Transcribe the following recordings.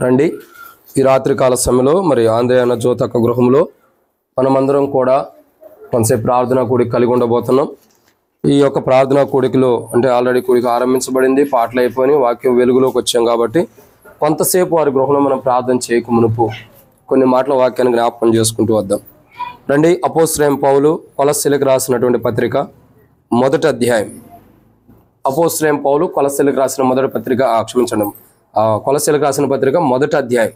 రండి. ఈ రాత్రికాల సమయంలో మరి ఆంధ్రయాన జ్యోతక గృహంలో మనమందరం కూడా కొంతసేపు ప్రార్థనా కూడిక కలిగి ఉండబోతున్నాం. ఈ యొక్క ప్రార్థనా కూడికలో అంటే ఆల్రెడీ కూడిక ఆరంభించబడింది, పాటలు అయిపోయి వాక్యం వెలుగులోకి వచ్చాం కాబట్టి కొంతసేపు వారి గృహంలో మనం ప్రార్థన చేయక మునుపు కొన్ని మాటల వాక్యాన్ని జ్ఞాపకం చేసుకుంటూ వద్దాం. రండి. అపోస్తలుడైన పౌలు కొలస్సీలకు రాసినటువంటి పత్రిక మొదటి అధ్యాయం. అపోస్తలుడైన పౌలు కొలస్సీలకు రాసిన మొదటి పత్రిక కొలస్సీలకు రాసిన పత్రిక మొదటి అధ్యాయం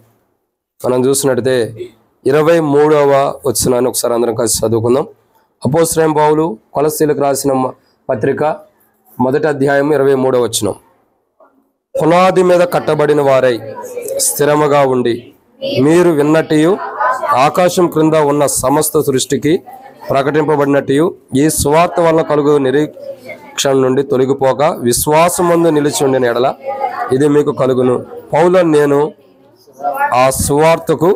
మనం చూసినట్టయితే 23వ వచనాన్ని ఒకసారి అందరం కలిసి చదువుకుందాం. అపోస్తలుడైన పౌలు కొలస్సీలకు రాసిన పత్రిక మొదటి అధ్యాయం 23వ వచనం. పునాది మీద కట్టబడిన వారై స్థిరముగా ఉండి మీరు విన్నట్టు ఆకాశం క్రింద ఉన్న సమస్త సృష్టికి ప్రకటింపబడినట్టు ఈ సువార్త వల్ల కలుగు నిరీక్షణ నుండి తొలగిపోక విశ్వాసమందు నిలిచి ఉండిన ఎడల ఇది మీకు కలుగును. పౌలు నేను ఆ సువార్తకు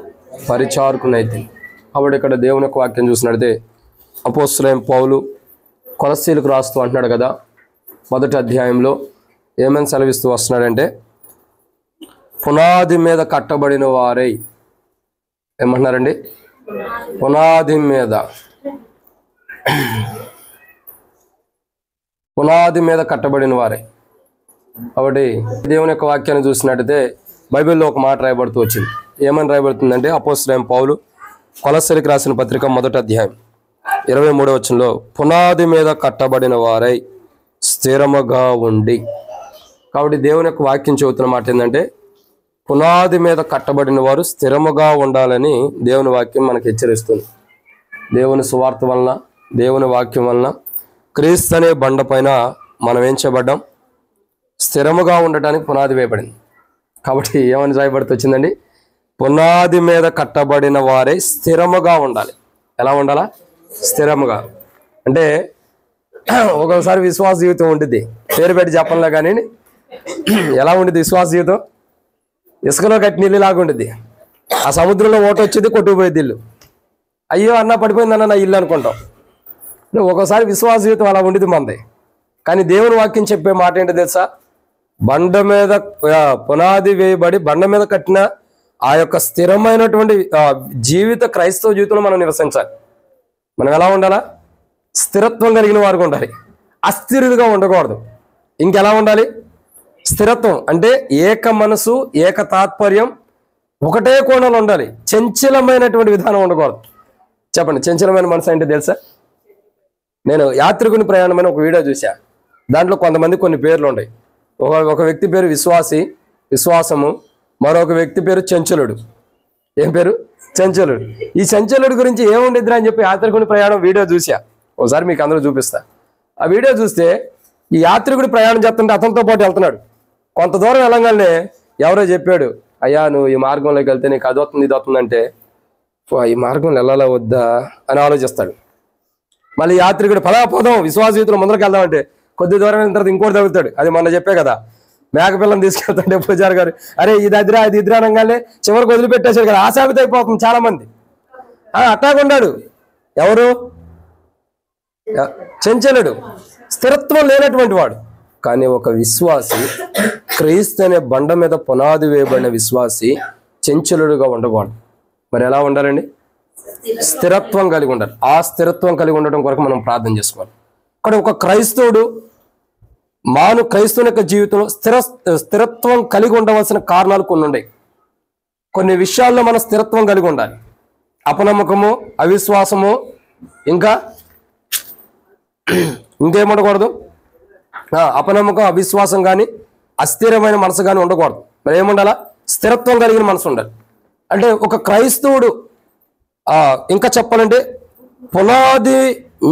పరిచారకునైతే. కాబట్టి ఇక్కడ దేవుని యొక్క వాక్యం చూసినట్లయితే అపోస్తలుడైన పౌలు కొలస్సీలకు రాస్తూ అంటున్నాడు కదా, మొదటి అధ్యాయంలో ఏమని సెలవిస్తూ వస్తున్నాడంటే, పునాది మీద కట్టబడిన వారై ఏమంటున్నారండి? పునాది మీద కట్టబడిన వారే. కాబట్టి దేవుని యొక్క వాక్యాన్ని చూసినట్టయితే బైబిల్లో ఒక మాట రాయబడుతూ వచ్చింది. ఏమని రాయబడుతుందంటే, అపోస్తలుడైన పౌలు కొలస్సీలకు రాసిన పత్రిక మొదటి అధ్యాయం 23వ వచనంలో పునాది మీద కట్టబడిన వారై స్థిరముగా ఉండి. కాబట్టి దేవుని యొక్క వాక్యం చెబుతున్న మాట ఏంటంటే, పునాది మీద కట్టబడిన వారు స్థిరముగా ఉండాలని దేవుని వాక్యం మనకు హెచ్చరిస్తుంది. దేవుని సువార్త వలన, దేవుని వాక్యం వలన క్రీస్తు అనే బండ పైన మనం ఏం చేయబడ్డాం? స్థిరముగా ఉండటానికి పునాది వేయబడింది. కాబట్టి ఏమని రాయబడుతూ వచ్చిందండి? పునాది మీద కట్టబడిన వారే స్థిరముగా ఉండాలి. ఎలా ఉండాలా? స్థిరముగా. అంటే ఒక్కొక్కసారి విశ్వాస జీవితం ఉంటుంది, పేరు పెట్టి చెప్పంలే కానీ ఎలా ఉంటుంది విశ్వాస జీవితం? ఇసుకలో కట్టిన ఇల్లు లాగా ఉంటుంది. ఆ సముద్రంలో ఓట వచ్చేది, కొట్టుకుపోయేది ఇల్లు. అయ్యో అన్న పడిపోయిందన్న నా ఇల్లు అనుకుంటాం. ఒక్కోసారి విశ్వాస జీవితం అలా ఉండేది మనది. కానీ దేవుని వాక్యం చెప్పే మాట ఏంటో తెలుసా? బండ మీద పునాది వేయబడి బండ మీద కట్టిన ఆ యొక్క స్థిరమైనటువంటి జీవిత క్రైస్తవ జీవితంలో మనం నివసించాలి. మనం ఎలా ఉండాలా? స్థిరత్వం కలిగిన వారుగా ఉండాలి, అస్థిరులుగా ఉండకూడదు. ఇంకెలా ఉండాలి? స్థిరత్వం అంటే ఏక మనసు, ఏక తాత్పర్యం, ఒకటే కోణంలో ఉండాలి. చంచలమైనటువంటి విధానం ఉండకూడదు. చెప్పండి, చంచలమైన మనసు అంటే తెలుసా? నేను యాత్రికుని ప్రయాణమైన ఒక వీడియో చూసా. దాంట్లో కొంతమంది కొన్ని పేర్లు ఉన్నాయి. ఒక వ్యక్తి పేరు విశ్వాసము, మరొక వ్యక్తి పేరు చంచలుడు. ఏం పేరు? చంచలుడు. ఈ చంచలుడు గురించి ఏముండిద్దిరా అని చెప్పి యాత్రికుని ప్రయాణం వీడియో చూసా. ఒకసారి మీకు అందరూ చూపిస్తా. ఆ వీడియో చూస్తే ఈ యాత్రికుడి ప్రయాణం చేస్తుంటే అతనితో పాటు వెళ్తున్నాడు. కొంత దూరం వెళ్ళగానే ఎవరో చెప్పాడు, అయ్యా నువ్వు ఈ మార్గంలోకి వెళ్తే నీకు అది వస్తుంది ఇది వస్తుంది అంటే, ఈ మార్గంలో వెళ్ళాలా వద్దా అని ఆలోచిస్తాడు. మళ్ళీ యాత్రికుడు పోదాం విశ్వాస జీవితంలో ముందరికి వెళ్దామంటే కొద్ది దూరం అయిన తర్వాత ఇంకోటి తగ్గుతాడు. అది మొన్న చెప్పే కదా, మేకపిల్లని తీసుకెళ్తుంటే పూజారి గారు అరే ఇది అదిరా అది ఇదిరా అనగానే చివరికి వదిలిపెట్టేశాడు కదా. ఆశాభిత అయిపోతుంది చాలా మంది. అట్టాగుండాడు ఎవరు? చంచలుడు, స్థిరత్వం లేనటువంటి వాడు. కానీ ఒక విశ్వాసి, క్రీస్తు అనే బండ మీద పునాది వేయబడిన విశ్వాసి చంచలుడుగా ఉండకూడదు. మరి ఎలా ఉండాలండి? స్థిరత్వం కలిగి ఉండాలి. ఆ స్థిరత్వం కలిగి ఉండటం కొరకు మనం ప్రార్థన చేసుకోవాలి. అక్కడ ఒక క్రైస్తవుడు క్రైస్తవుని యొక్క జీవితంలో స్థిరత్వం కలిగి ఉండవలసిన కారణాలు కొన్ని ఉన్నాయి. కొన్ని విషయాల్లో మనం స్థిరత్వం కలిగి ఉండాలి. అపనమ్మకము, అవిశ్వాసము, ఇంకేముండకూడదు? అపనమ్మకం, అవిశ్వాసం కానీ అస్థిరమైన మనసు కానీ ఉండకూడదు. మరి ఏముండాలా? స్థిరత్వం కలిగిన మనసు ఉండాలి. అంటే ఒక క్రైస్తవుడు ఇంకా చెప్పాలంటే పునాది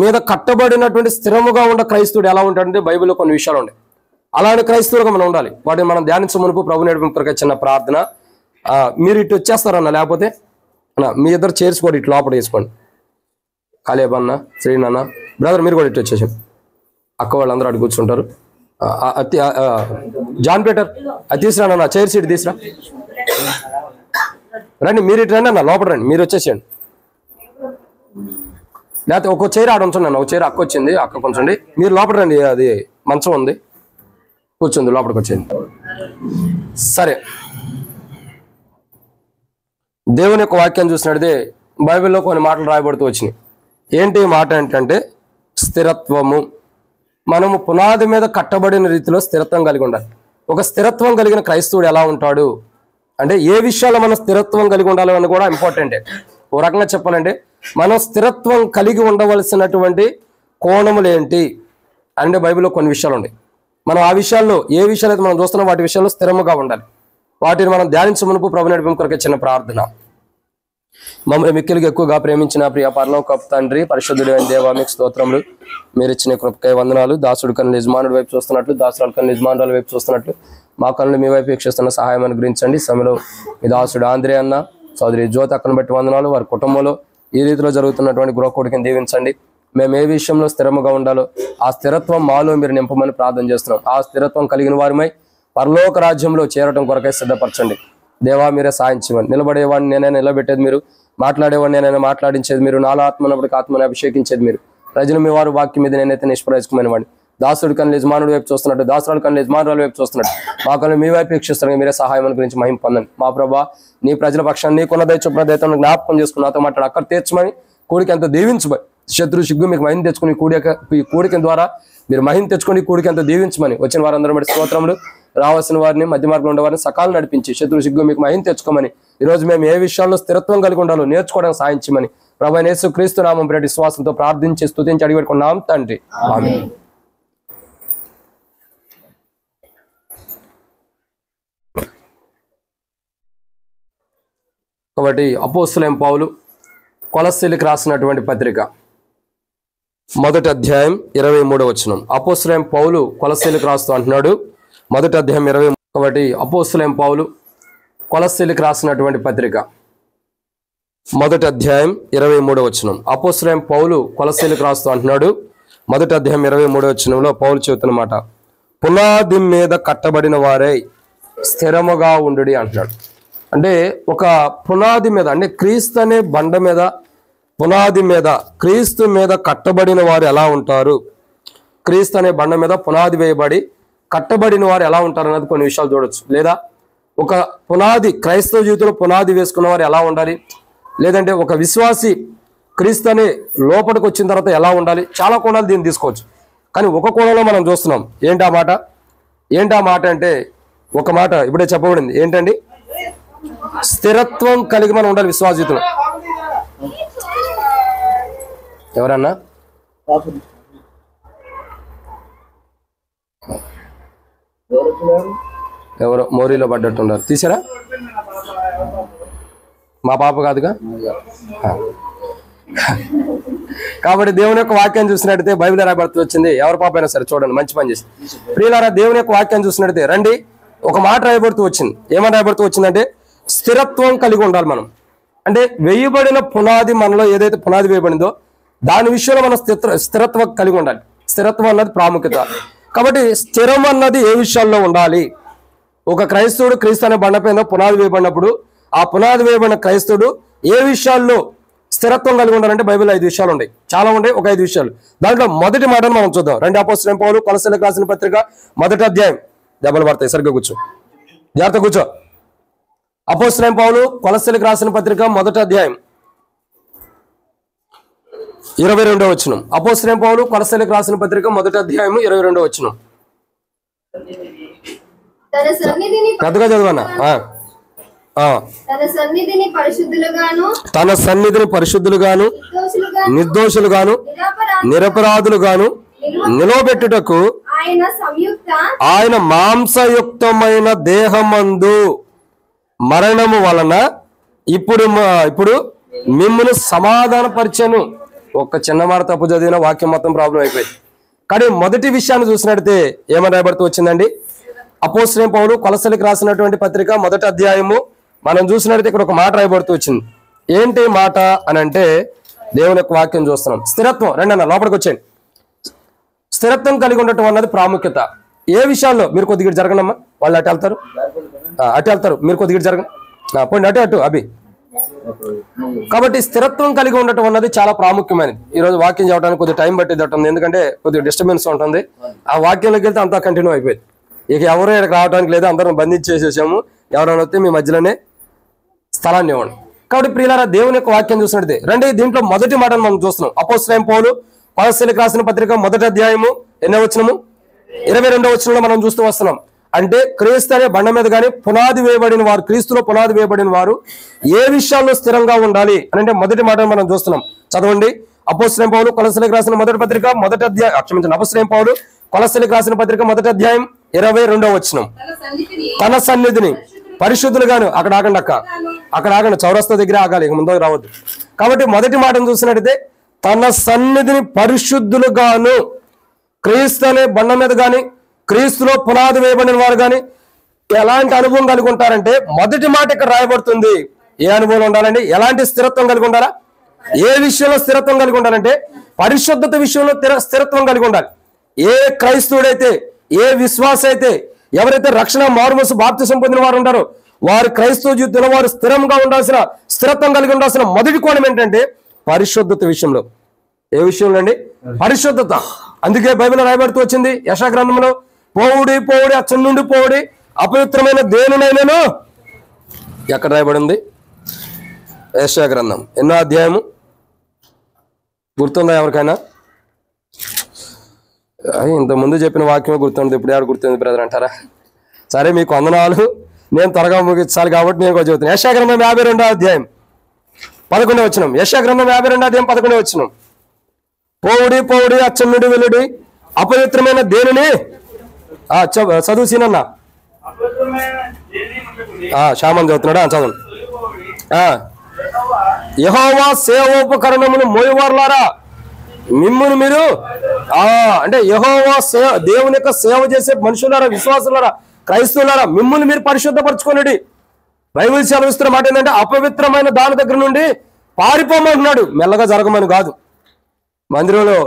మీద కట్టబడినటువంటి స్థిరముగా ఉన్న క్రైస్తవుడు ఎలా ఉంటాడంటే బైబిల్లో కొన్ని విషయాలు ఉన్నాయి. అలాంటి క్రైస్తవులుగా మనం ఉండాలి. వాటిని మనం ధ్యానించే మునుపు ప్రభు నడిపింపుగా చిన్న ప్రార్థన. మీరు ఇటు వచ్చేస్తారన్న, లేకపోతే మీ ఇద్దరు చేర్చుకోండి, ఇటు లోపల వేసుకోండి. కాలేబన్న, శ్రీనన్న, బ్రదర్ మీరు కూడా ఇటు వచ్చేసాం. అక్క వాళ్ళందరూ అటు కూర్చుంటారు. జాన్ పీటర్ అది తీసుకురానన్న, చైర్ సీట్ తీసురా. రండి, మీరు ఇటు రండి అన్న, లోపల రండి, మీరు వచ్చేసేయండి. లేకపోతే ఒక చైర్ ఆడ ఉంచండి అన్న, ఒక చైర్ అక్క వచ్చింది, అక్క కొంచండి. మీరు లోపల రండి, అది మంచం ఉంది, కూర్చుంది, లోపలికి వచ్చేయండి. సరే, దేవుని యొక్క వాక్యాన్ని చూసినట్లయితే బైబిల్లో కొన్ని మాటలు రాయబడుతూ వచ్చినాయి. ఏంటి మాట ఏంటంటే స్థిరత్వము. మనము పునాది మీద కట్టబడిన రీతిలో స్థిరత్వం కలిగి ఉండాలి. ఒక స్థిరత్వం కలిగిన క్రైస్తవుడు ఎలా ఉంటాడు అంటే ఏ విషయాల్లో మనం స్థిరత్వం కలిగి ఉండాలి అని కూడా ఇంపార్టెంటే. ఓ రకంగా చెప్పాలంటే మనం స్థిరత్వం కలిగి ఉండవలసినటువంటి కోణములు ఏంటి అంటే బైబిల్లో కొన్ని విషయాలు ఉన్నాయి. మనం ఆ విషయాల్లో ఏ విషయాలు అయితే మనం చూస్తున్నాం వాటి విషయాల్లో స్థిరముగా ఉండాలి. వాటిని మనం ధ్యానించే మునుపు ప్రభు నడిపింపు కొరకే చిన్న ప్రార్థన. మమ్మల్ని మిక్కిలిగా ఎక్కువగా ప్రేమించిన ప్రియ పరలోకపు తండ్రి, పరిశుద్ధుడు అయిన దేవా మీకు స్తోత్రములు. మీరు ఇచ్చిన కృపకై వందనాలు. దాసుడు కన్ను యజమానుడి వైపు చూస్తున్నట్లు, దాసుడు కన్ను యజమానుల వైపు చూస్తున్నట్లు మా కన్ను మీ వైపు వీక్షిస్తున్న సహాయం అనుగ్రహించండి. సమయంలో మీ దాసుడు ఆంధ్రే అన్న, సోదరి జ్యోతి అక్కను బట్టి వందనాలు. వారి కుటుంబంలో ఈ రీతిలో జరుగుతున్నటువంటి గృహకూడికని దీవించండి. మేము ఏ విషయంలో స్థిరముగా ఉండాలో ఆ స్థిరత్వం మాలో మీరు నింపమని ప్రార్థన చేస్తున్నాం. ఆ స్థిరత్వం కలిగిన వారిమై పరలోక రాజ్యంలో చేరటం కొరకై సిద్ధపరచండి. దేవా మీరే సాయం చేయమని. నిలబడేవాడిని నేనైనా నిలబెట్టేది మీరు, మాట్లాడేవాడిని నేనైనా మాట్లాడించేది మీరు, నాలో ఆత్మనప్పటికి ఆత్మని అభిషేకించేది మీరు. ప్రజలు మీ వారు వాక్యం మీద నేనైతే నిష్ప్రయోజకమైన వాడిని. దాసుడు కన్ను యజమానుడి వైపు చూస్తున్నట్టు, దాసుడు కన్ను యజమానుల వైపు చూస్తున్నట్టు మా కన్ను మీ వైపు వీక్షిస్తున్నాను. మీరే సహాయం గురించి మహిమ పొందండి. మా ప్రభా నీ ప్రజల పక్షాన్ని నీకున్న దయచొప్పున దయతో జ్ఞాపకం చేసుకుని నాతో మాట్లాడు. అక్కడ తీర్చమని, కూడికి ఎంత దీవించమని, శత్రు సిగ్గు మీకు మహిమ తెచ్చుకుని ఈ కూడిక ద్వారా మీరు మహిమ తెచ్చుకొని కూడికి ఎంత దీవించమని, వచ్చిన వారందరూ బట్టి స్తోత్రములు. రావాల్సిన వారిని, మధ్య మార్గంలో ఉండేవారిని సకాలం నడిపించి శత్రు సిగ్గు మీకు మహిమ తెచ్చుకోమని, ఈరోజు మేము ఏ విషయాల్లో స్థిరత్వం కలిగి ఉండాలో నేర్చుకోవడానికి సాధించమని ప్రభువైన యేసుక్రీస్తు నామం పేరిట విశ్వాసంతో ప్రార్థించి స్తుతించి అడిగి పెట్టుకున్నాం తండ్రి, ఆమేన్. కాబట్టి అపోస్తలుడైన పౌలు కొలస్సీలకు రాసినటువంటి పత్రిక 1వ అధ్యాయం 23వ వచనం. అపోస్తలుడైన పౌలు కొలస్సీలకు రాస్తూ అంటున్నాడు 1వ అధ్యాయం 23. కాబట్టి అపోస్తలుడైన పౌలు కొలస్సీలకు రాసినటువంటి పత్రిక 1వ అధ్యాయం 23వ వచనం. అపోస్తలుడైన పౌలు కొలస్సీలకు రాస్తూ అంటున్నాడు 1వ అధ్యాయం 23వ వచనంలో పౌలు చెబుతున్నమాట, పునాది మీద కట్టబడిన వారై స్థిరముగా ఉండుడి అంటున్నాడు. అంటే ఒక పునాది మీద, అంటే క్రీస్తు అనే బండ మీద, పునాది మీద, క్రీస్తు మీద కట్టబడిన వారు ఎలా ఉంటారు, క్రీస్తు అనే బండ మీద పునాది వేయబడి కట్టబడిన వారు ఎలా ఉంటారు అన్నది కొన్ని విషయాలు చూడొచ్చు. లేదా ఒక పునాది, క్రైస్తవ జీవితంలో పునాది వేసుకున్న వారు ఎలా ఉండాలి, లేదంటే ఒక విశ్వాసి క్రీస్తు అనే లోపలికి వచ్చిన తర్వాత ఎలా ఉండాలి, చాలా కోణాలు దీన్ని తీసుకోవచ్చు. కానీ ఒక కోణంలో మనం చూస్తున్నాం. ఏంటి ఆ మాట అంటే ఒక మాట ఇప్పుడే చెప్పబడింది. ఏంటండి? స్థిరత్వం కలిగి మనం ఉండాలి విశ్వాస జీవితంలో. ఎవరన్నా ఎవరో మోరీలో పడ్డట్టున్నారు, తీసారా? మా పాప కాదుగా. కాబట్టి దేవుని యొక్క వాక్యాన్ని చూసినట్టయితే బైబిల్ రాయబడుతూ వచ్చింది. ఎవరి పాప అయినా సరే చూడండి, మంచి పని చేసి. ప్రియులారా, దేవుని యొక్క వాక్యాన్ని చూసినట్టయితే రండి, ఒక మాట రాయబడుతూ వచ్చింది. ఏమని రాయబడుతూ వచ్చిందంటే స్థిరత్వం కలిగి ఉండాలి మనం. అంటే వేయబడిన పునాది, మనలో ఏదైతే పునాది వేయబడిందో దాని విషయంలో మనం స్థిరత్వం కలిగి ఉండాలి. స్థిరత్వం అన్నది ప్రాముఖ్యత. కాబట్టి స్థిరం అన్నది ఏ విషయాల్లో ఉండాలి? ఒక క్రైస్తవుడు క్రీస్తు అనే బండపైన పునాది వేయబడినప్పుడు ఆ పునాది వేయబడిన క్రైస్తవుడు ఏ విషయాల్లో స్థిరత్వం కలిగి ఉండాలంటే బైబిల్లో 5 విషయాలు ఉన్నాయి, చాలా ఉంటాయి. ఒక 5 విషయాలు. దాంట్లో మొదటి మాటను మనం చూద్దాం. 2వ అపోస్తలుడైన పౌలు కొలస్సీలకు రాసిన పత్రిక 1వ అధ్యాయం. దెబ్బలు పడతాయి, సరిగ్గా కూర్చో, జాగ్రత్త కూర్చో. అపోస్తలుడైన పౌలు కొలస్సీలకు రాసిన పత్రిక 1వ అధ్యాయం 22వ వచనం. అపోస్తలుడైన పౌలు కొలస్సీలకు రాసిన పత్రిక 1వ అధ్యాయం 22వ వచనం. పెద్దగా చదవన్నా. తన సన్నిధిని పరిశుద్ధులుగాను నిర్దోషులుగాను నిరపరాధులుగాను నిలవబెట్టుటకు ఆయన మాంసయుక్తమైన దేహమందు మరణము వలన ఇప్పుడు మిమ్మును సమాధానపరిచెను. ఒక్క చిన్న మాట తప్పు చదివిన వాక్యం మొత్తం ప్రాబ్లం అయిపోయింది. కానీ మొదటి విషయాన్ని చూసినట్టయితే ఏమని రాయబడుతూ వచ్చిందండి? అపోస్తలుడైన పౌలు కొలస్సీలకు రాసినటువంటి పత్రిక 1వ అధ్యాయము మనం చూసినట్టయితే ఇక్కడ ఒక మాట రాయబడుతూ వచ్చింది. ఏంటి మాట అని అంటే దేవుని యొక్క వాక్యం చూస్తున్నాం. స్థిరత్వం. రెండన్న లోపలికి వచ్చేయండి. స్థిరత్వం కలిగి ఉండటం అన్నది ప్రాముఖ్యత. ఏ విషయాల్లో? మీరు కొద్దిగా జరగనమ్మా, వాళ్ళు అటు వెళ్తారు, మీరు కొద్దిగా జరగండి, పోండి అటు అభి. కాబట్టి స్థిరత్వం కలిగి ఉండటం అన్నది చాలా ప్రాముఖ్యమైనది. ఈరోజు వాక్యం చెప్పడానికి కొద్దిగా టైం పట్టేది, ఎందుకంటే కొద్దిగా డిస్టర్బెన్స్ ఉంటుంది. ఆ వాక్యంలోకి వెళ్తే అంతా కంటిన్యూ అయిపోయింది. ఇక ఎవరు ఇక్కడికి రావడానికి లేదు, అందరం బంధించేసేసాము. ఎవరైనా వస్తే మీ మధ్యలోనే స్థలాన్ని ఇవ్వండి. కాబట్టి ప్రియులారా, దేవుని యొక్క వాక్యం చూసినట్టే రండి, దీంట్లో మొదటి మాటను మనం చూస్తున్నాం. అపోస్తలుడైన పౌలు కొలస్సీలకు రాసిన పత్రిక 1వ అధ్యాయము 8వ వచనము 22వ వచనంలో మనం చూస్తూ వస్తున్నాం. అంటే క్రీస్తు అనే బండ మీద కానీ పునాది వేయబడిన వారు, క్రీస్తులో పునాది వేయబడిన వారు ఏ విషయాల్లో స్థిరంగా ఉండాలి అని అంటే మొదటి మాటను మనం చూస్తున్నాం. చదవండి. అపోస్తలుడైన పౌలు కొలస్సీలకు రాసిన మొదటి పత్రిక 1వ అధ్యాయం, అపోస్తలుడైన పౌలు కొలస్సీలకు రాసిన పత్రిక 1వ అధ్యాయం 22వ వచనం. తన సన్నిధిని పరిశుద్ధులుగాను, అక్కడ ఆగండి, చౌరస్తా దగ్గర ఆగాలి, ఇక ముందుకు రావద్దు. కాబట్టి మొదటి మాటను చూసినట్టయితే తన సన్నిధిని పరిశుద్ధులుగాను, క్రీస్తు అనే బండ మీద కానీ క్రీస్తులో పునాది వేయబడిన వారు కానీ ఎలాంటి అనుభవం కలిగి ఉంటారంటే మొదటి మాట ఇక్కడ రాయబడుతుంది. ఏ అనుభవం ఉండాలండి? ఎలాంటి స్థిరత్వం కలిగి ఉండాలా? ఏ విషయంలో స్థిరత్వం కలిగి ఉండాలంటే పరిశుద్ధత విషయంలో స్థిరత్వం కలిగి ఉండాలి. ఏ క్రైస్తవుడైతే, ఏ విశ్వాస అయితే, ఎవరైతే రక్షణ మారుమనసు బాప్తిసం పొందిన వారు ఉంటారో వారు క్రైస్తవ జీవితంలో వారు స్థిరంగా ఉండాల్సిన, స్థిరత్వం కలిగి ఉండాల్సిన మొదటి కోణం ఏంటంటే పరిశుద్ధత విషయంలో. ఏ విషయంలో అండి? పరిశుద్ధత. అందుకే బైబిల్ రాయబడుతూ వచ్చింది యెషయా గ్రంథంలో, పోవుడి అచ్చం నుండి పోవుడి, అపవిత్రమైన దేనినైనాను. ఎక్కడ రాయబడింది? యెషయా గ్రంథం ఎన్నో అధ్యాయము గుర్తుందా ఎవరికైనా? ఇంతకుముందు చెప్పిన వాక్యమే గుర్తుంది, ఇప్పుడు ఎవరు గుర్తుంది బ్రదర్ అంటారా? సరే, మీకు వందనాలు, నేను త్వరగా ముగించాలి కాబట్టి నేను కూడా చెబుతాను. యెషయా గ్రంథం 52వ అధ్యాయం 11వ వచనం. యెషయా గ్రంథం 52వ అధ్యాయం 11వ వచనం. పోవుడి అచ్చం నుండి వెలుడి, అపవిత్రమైన దేనిని. చదువు సీనన్న. శామన్ చదువుతున్నాడా? చదువు. యెహోవా సేవోపకరణములు మోయవారులారా, మిమ్మును మీరు అంటే యెహోవా దేవుని యొక్క సేవ చేసే మనుషులారా, విశ్వాసులారా, క్రైస్తవులారా, మిమ్మును మీరు పరిశుద్ధపరచుకోండి. బైబిల్ సెలవిస్తున్న మాట ఏంటంటే అపవిత్రమైన దాని దగ్గర నుండి పారిపోమంటున్నాడు. మెల్లగా జరగమని కాదు. మందిరంలో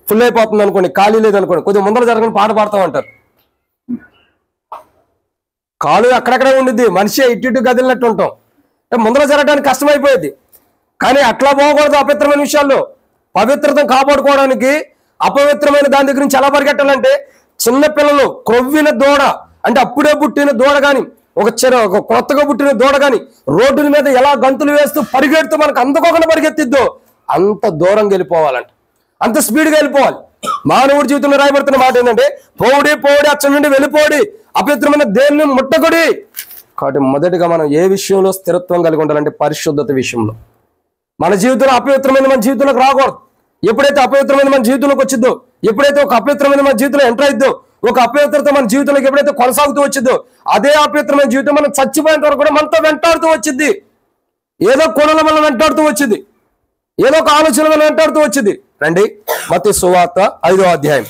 ఫుల్ అయిపోతుంది అనుకోండి, ఖాళీ లేదనుకోండి, కొద్దిగా ముందర జరగని పాట పాడతామంటారు. కాలు అక్కడక్కడే ఉండిద్ది, మనిషి ఇటు గదిలినట్టు ఉంటాం, ముందర జరగడానికి కష్టమైపోయేది. కానీ అట్లా పోకూడదు. అపవిత్రమైన విషయాల్లో పవిత్రతను కాపాడుకోవడానికి అపవిత్రమైన దాని దగ్గర నుంచి ఎలా పరిగెట్టాలంటే, చిన్నపిల్లలు క్రొవ్విన దూడ అంటే అప్పుడే పుట్టిన దూడ కానీ, ఒక కొత్తగా పుట్టిన దూడ కానీ రోడ్డుల మీద ఎలా గంతులు వేస్తూ పరిగెడుతూ మనకు అందుకోకుండా పరిగెత్తిద్దో అంత దూరం వెళ్ళిపోవాలంట, అంత స్పీడ్గా వెళ్ళిపోవాలి. మానవుడి జీవితంలో రాయబడుతున్న మాట ఏంటంటే పోవుడి అచ్చం నుండి వెళ్ళిపోడి, అపవిత్రమైన దేన్ని ముట్టకుడి. కాబట్టి మొదటిగా మనం ఏ విషయంలో స్థిరత్వం కలిగి ఉండాలంటే పరిశుద్ధత విషయంలో. మన జీవితంలో అపవిత్రమైన మన జీవితంలోకి రాకూడదు. ఎప్పుడైతే అపవిత్రమైన మన జీవితంలోకి వచ్చిందో, ఎప్పుడైతే ఒక అపవిత్రమైన మన జీవితంలో ఎంటర్ అయిద్దో, ఒక అపవిత్రత మన జీవితంలోకి ఎప్పుడైతే కొనసాగుతూ వచ్చిందో, అదే అపవిత్రమైన జీవితం మనం చచ్చిపోయేంత వరకు కూడా మనతో వెంటాడుతూ వచ్చింది. ఏదో కోణల వల్ల వెంటాడుతూ వచ్చింది, ఏదో ఒక ఆలోచన వల్ల వెంటాడుతూ వచ్చింది. రండి, మత్తయి సువార్త 5వ అధ్యాయం,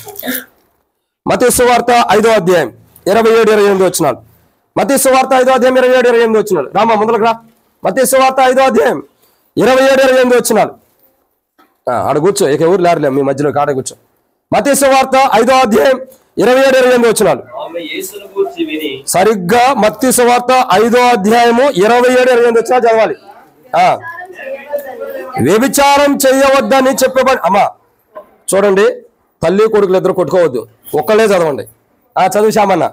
మత్తయి సువార్త 5వ అధ్యాయం 27-28 వచనాలు. మత్తయి సువార్త 5వ అధ్యాయం 27-28 వచనాలు. రామా ముందులకు రా. మత్తయి సువార్త 5వ అధ్యాయం 27-28 వచనాలు. ఆడ కూర్చో, ఇక ఎవరు లేరులే మీ మధ్యలో, ఆడ కూర్చో. మత్తయి సువార్త 5వ అధ్యాయం 27-28 వచనాలు. సరిగ్గా మత్తయి సువార్త 5వ అధ్యాయము 27-28 వచనాలు చదవాలి. వ్యభిచారం చేయవద్దని చెప్పబడి, అమ్మా చూడండి, తల్లి కొడుకులు ఇద్దరు కొట్టుకోవద్దు, ఒక్కళ్ళే చదవండి. చదువు శ్యామన్న.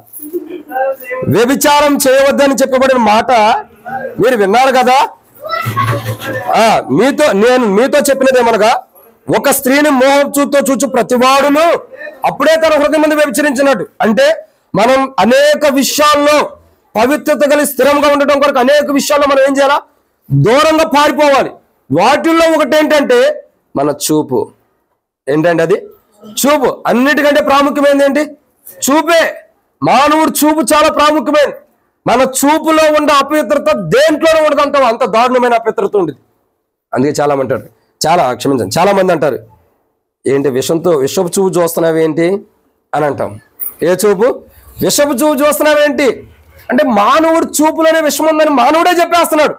వ్యభిచారం చేయవద్దని చెప్పబడిన మాట మీరు విన్నారు కదా. నేను మీతో చెప్పినదేమనగా, ఒక స్త్రీని మోహం చూతో చూచు ప్రతివాడును అప్పుడే తన హృదయం మంది వ్యభిచరించినట్టు. అంటే మనం అనేక విషయాల్లో పవిత్రత కలిగి స్థిరంగా ఉండటం కొరకు అనేక విషయాల్లో మనం ఏం చేయాలా? దూరంగా పారిపోవాలి. వాటిల్లో ఒకటి ఏంటంటే మన చూపు. ఏంటంటే అది చూపు. అన్నిటికంటే ప్రాముఖ్యమైనది ఏంటి? చూపే. మానవుడు చూపు చాలా ప్రాముఖ్యమైనది. మన చూపులో ఉండే అపవిత్రత దేంట్లోనే ఉండదంటాం, అంత దారుణమైన అపవిత్రత ఉండేది. అందుకే చాలా మంది అంటారు, ఏంటి విషపు చూపు చూస్తున్నావు ఏంటి అని అంటాం. ఏ చూపు? విషపు చూపు చూస్తున్నావేంటి అంటే మానవుడు చూపులోనే విషం ఉందని మానవుడే చెప్పేస్తున్నాడు.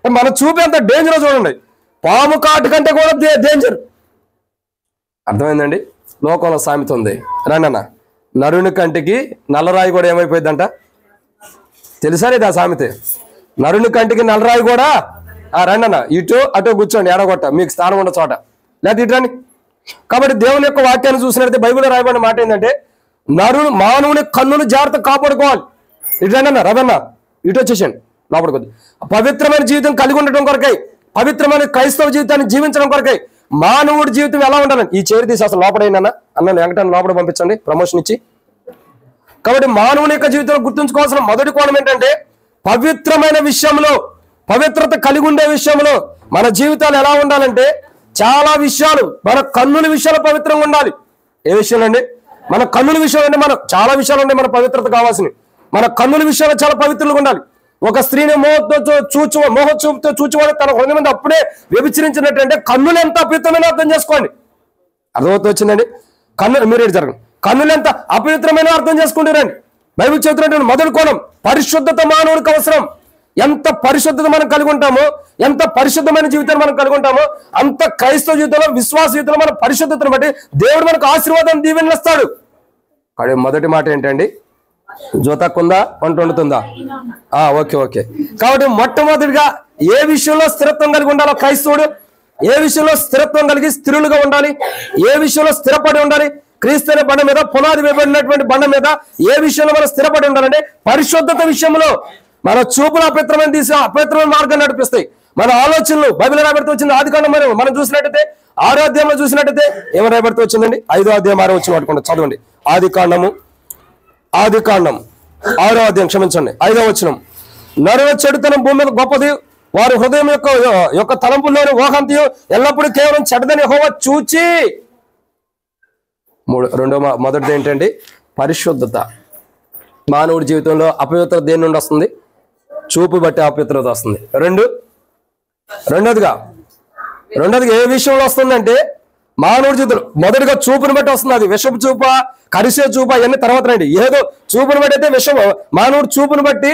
మన చూపు ఎంత డేంజరో చూడండి. పాము కాటు కంటే కూడా డేంజర్. అర్థమైందండి? లోకంలో సామెత ఉంది, రండన్న, నరుని కంటికి నల్లరాయి కూడా ఏమైపోయిందంట. తెలుసా లేదా సామెత? నరుని కంటికి నల్లరాయి కూడా. రండన్న, ఇటు అటు కూర్చోండి, ఎడగొట్ట, మీకు స్థానం ఉన్న చోట, లేకపోతే ఇటు రండి. కాబట్టి దేవుని యొక్క వాక్యాన్ని చూసినట్లయితే బైబిల్లో రాయబడిన మాట ఏంటంటే, మానవుని కన్నులు జాగ్రత్త కాపాడుకోవాలి. ఇటు రండి అన్న, రవన్న ఇటు వచ్చేసండి. లోపలికి వద్దు. పవిత్రమైన జీవితం కలిగి ఉండటం కొరకై, పవిత్రమైన క్రైస్తవ జీవితాన్ని జీవించడం కొరకై మానవుడి జీవితం ఎలా ఉండాలని ఈ చేరి తీసి అసలు లోపడైనా అన్న వెంకటాన్ని లోపల పంపించండి ప్రమోషన్ ఇచ్చి. కాబట్టి మానవుని యొక్క జీవితంలో గుర్తుంచుకోవాల్సిన మొదటి కోణం ఏంటంటే పవిత్రమైన విషయంలో, పవిత్రత కలిగి ఉండే విషయంలో మన జీవితాలు ఎలా ఉండాలంటే చాలా విషయాలు, మన కన్నుల విషయాలు పవిత్రంగా ఉండాలి. ఏ విషయాలు అండి? మన కన్నుల విషయాలు అంటే మన చాలా విషయాలు ఉంటాయి మన పవిత్రత కావాల్సినవి. మన కన్నుల విషయాలు చాలా పవిత్రంగా ఉండాలి. ఒక స్త్రీని మోహ చూపుతో చూచువాడు తన హృదయం మీద అప్పుడే వ్యభిచరించినట్టంటే కన్నులు ఎంత అపవిత్రమైన అర్థం చేసుకోండి. అర్థమవుతూ వచ్చిందండి? కన్నులు మీరు జరగండి, కన్నులు ఎంత అపవిత్రమైన అర్థం చేసుకుంటారండి. బైబిల్ చెబుతున్నటువంటి మొదటి కోణం పరిశుద్ధత మానవుడికి అవసరం. ఎంత పరిశుద్ధత మనం కలిగి ఉంటామో, ఎంత పరిశుద్ధమైన జీవితాన్ని మనం కలిగి ఉంటామో అంత క్రైస్తవ జీవితంలో, విశ్వాస జీవితంలో మన పరిశుద్ధతను బట్టి దేవుడు మనకు ఆశీర్వాదం దీవెనలు ఇస్తాడు. కానీ మొదటి మాట ఏంటండి? జోతక్కుందా, వంట వండుతుందా? ఓకే. కాబట్టి మొట్టమొదటిగా ఏ విషయంలో స్థిరత్వం కలిగి ఉండాలో క్రైస్తవుడు, ఏ విషయంలో స్థిరత్వం కలిగి స్థిరులుగా ఉండాలి, ఏ విషయంలో స్థిరపడి ఉండాలి, క్రీస్తు బండ మీద పునాది వేయబడినటువంటి బండ మీద ఏ విషయంలో మనం స్థిరపడి ఉండాలంటే పరిశుద్ధత విషయంలో. మన చూపులు అపవిత్రమైన మార్గాన్ని నడిపిస్తాయి. మన ఆలోచనలు బైబిల్ రాబడుతూ వచ్చింది ఆదికాండం మనం చూసినట్టయితే 6వ అధ్యాయంలో చూసినట్టయితే ఏమని రాబడుతూ వచ్చిందండి? 5వ అధ్యాయం 6వ వచనం పట్టుకోండి, చదవండి. ఆదికాండం 6వ అధ్యాయం, క్షమించండి, 5వ వచనం. నరుల చెడుతనం భూమి మీద గొప్పది, వారి హృదయం యొక్క తలంపుల్లోని ఊహంతియు ఎల్లప్పుడూ కేవలం చెడ్డదని యెహోవా చూచి. మొదటిది ఏంటండి? పరిశుద్ధత. మానవుడి జీవితంలో అపవిత్రత దేని నుండి వస్తుంది? చూపు బట్టి అపవిత్రత వస్తుంది. రెండోదిగా ఏ విషయంలో వస్తుందంటే మానవుడి జీవితంలో మొదటిగా చూపుని బట్టి వస్తుంది. అది విషపు చూప, కరిసే చూప, ఇవన్నీ తర్వాత రండి. ఏదో చూపుని బట్టి అయితే మానవుడు చూపుని బట్టి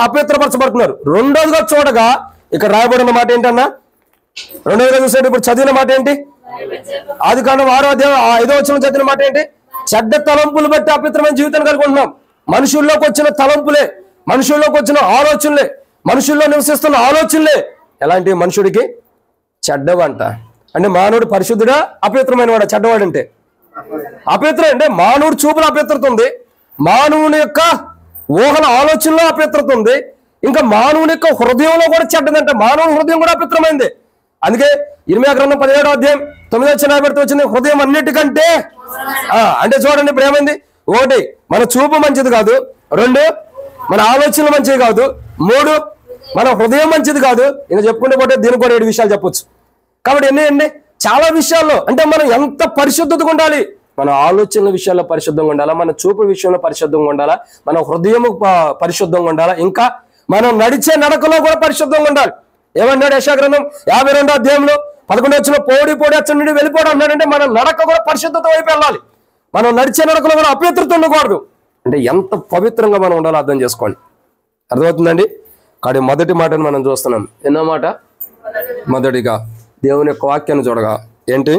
అపవిత్రపరచబడుతున్నారు. రెండోదిగా చూడగా ఇక్కడ రాయబడిన మాట ఏంటన్నా? రెండోదిగా చూసే ఇప్పుడు చదివిన మాట ఏంటి? ఆదికాండం 6వ అధ్యాయం 5వ వచనం చదివిన మాట ఏంటి? చెడ్డ తలంపులు బట్టి అపవిత్రమైన జీవితాన్ని కలిగి ఉంటున్నాం. మనుషుల్లోకి వచ్చిన తలంపులే, మనుషుల్లోకి వచ్చిన ఆలోచనలే, మనుషుల్లో నివసిస్తున్న ఆలోచనలే ఎలాంటి మనుషుడికి చెడ్డవంట. అంటే మానవుడు పరిశుద్ధుడా, అపవిత్రమైన వాడా? చెడ్డవాడు అంటే అపవిత్రం. అంటే మానవుడు చూపులో అపవిత్రత ఉంది, మానవుని యొక్క ఊహల ఆలోచనలో అపవిత్రత ఉంది, ఇంకా మానవుని యొక్క హృదయంలో కూడా చెడ్డదంటే మానవుని హృదయం కూడా అపవిత్రమైంది. అందుకే ఇర్మీయా గ్రంథం 17వ అధ్యాయం 9వ వచనం పెడుతూ వచ్చింది హృదయం అన్నిటికంటే. అంటే చూడండి ఇప్పుడు ఏమైంది? 1 మన చూపు మంచిది కాదు, 2 మన ఆలోచనలు మంచిది కాదు, 3 మన హృదయం మంచిది కాదు. ఇంకా చెప్పుకుంటే పోతే దీనికి కూడా 7 విషయాలు చెప్పొచ్చు. కాబట్టి ఎన్ని చాలా విషయాల్లో అంటే మనం ఎంత పరిశుద్ధతగా ఉండాలి. మన ఆలోచనల విషయాల్లో పరిశుద్ధంగా ఉండాలా, మన చూపు విషయంలో పరిశుద్ధంగా ఉండాలా, మన హృదయం పరిశుద్ధంగా ఉండాలా, ఇంకా మనం నడిచే నడకలో కూడా పరిశుద్ధంగా ఉండాలి. ఏమన్నాడు యెషయా గ్రంథం 52వ అధ్యాయంలో 11వ వచనంలో పోడి అచ్చడి నుండి వెళ్ళిపోవడం అన్నాడంటే మన నడక కూడా పరిశుద్ధత వైపు వెళ్ళాలి. మనం నడిచే నడకలో కూడా అపవిత్రత ఉండకూడదు. అంటే ఎంత పవిత్రంగా మనం ఉండాలో అర్థం చేసుకోండి. అర్థమవుతుందండి? కాబట్టి మొదటి మాటను మనం చూస్తున్నాం. ఎన్నో మాట? మొదటిగా దేవుని యొక్క వాక్యాన్ని చూడగా ఏంటి?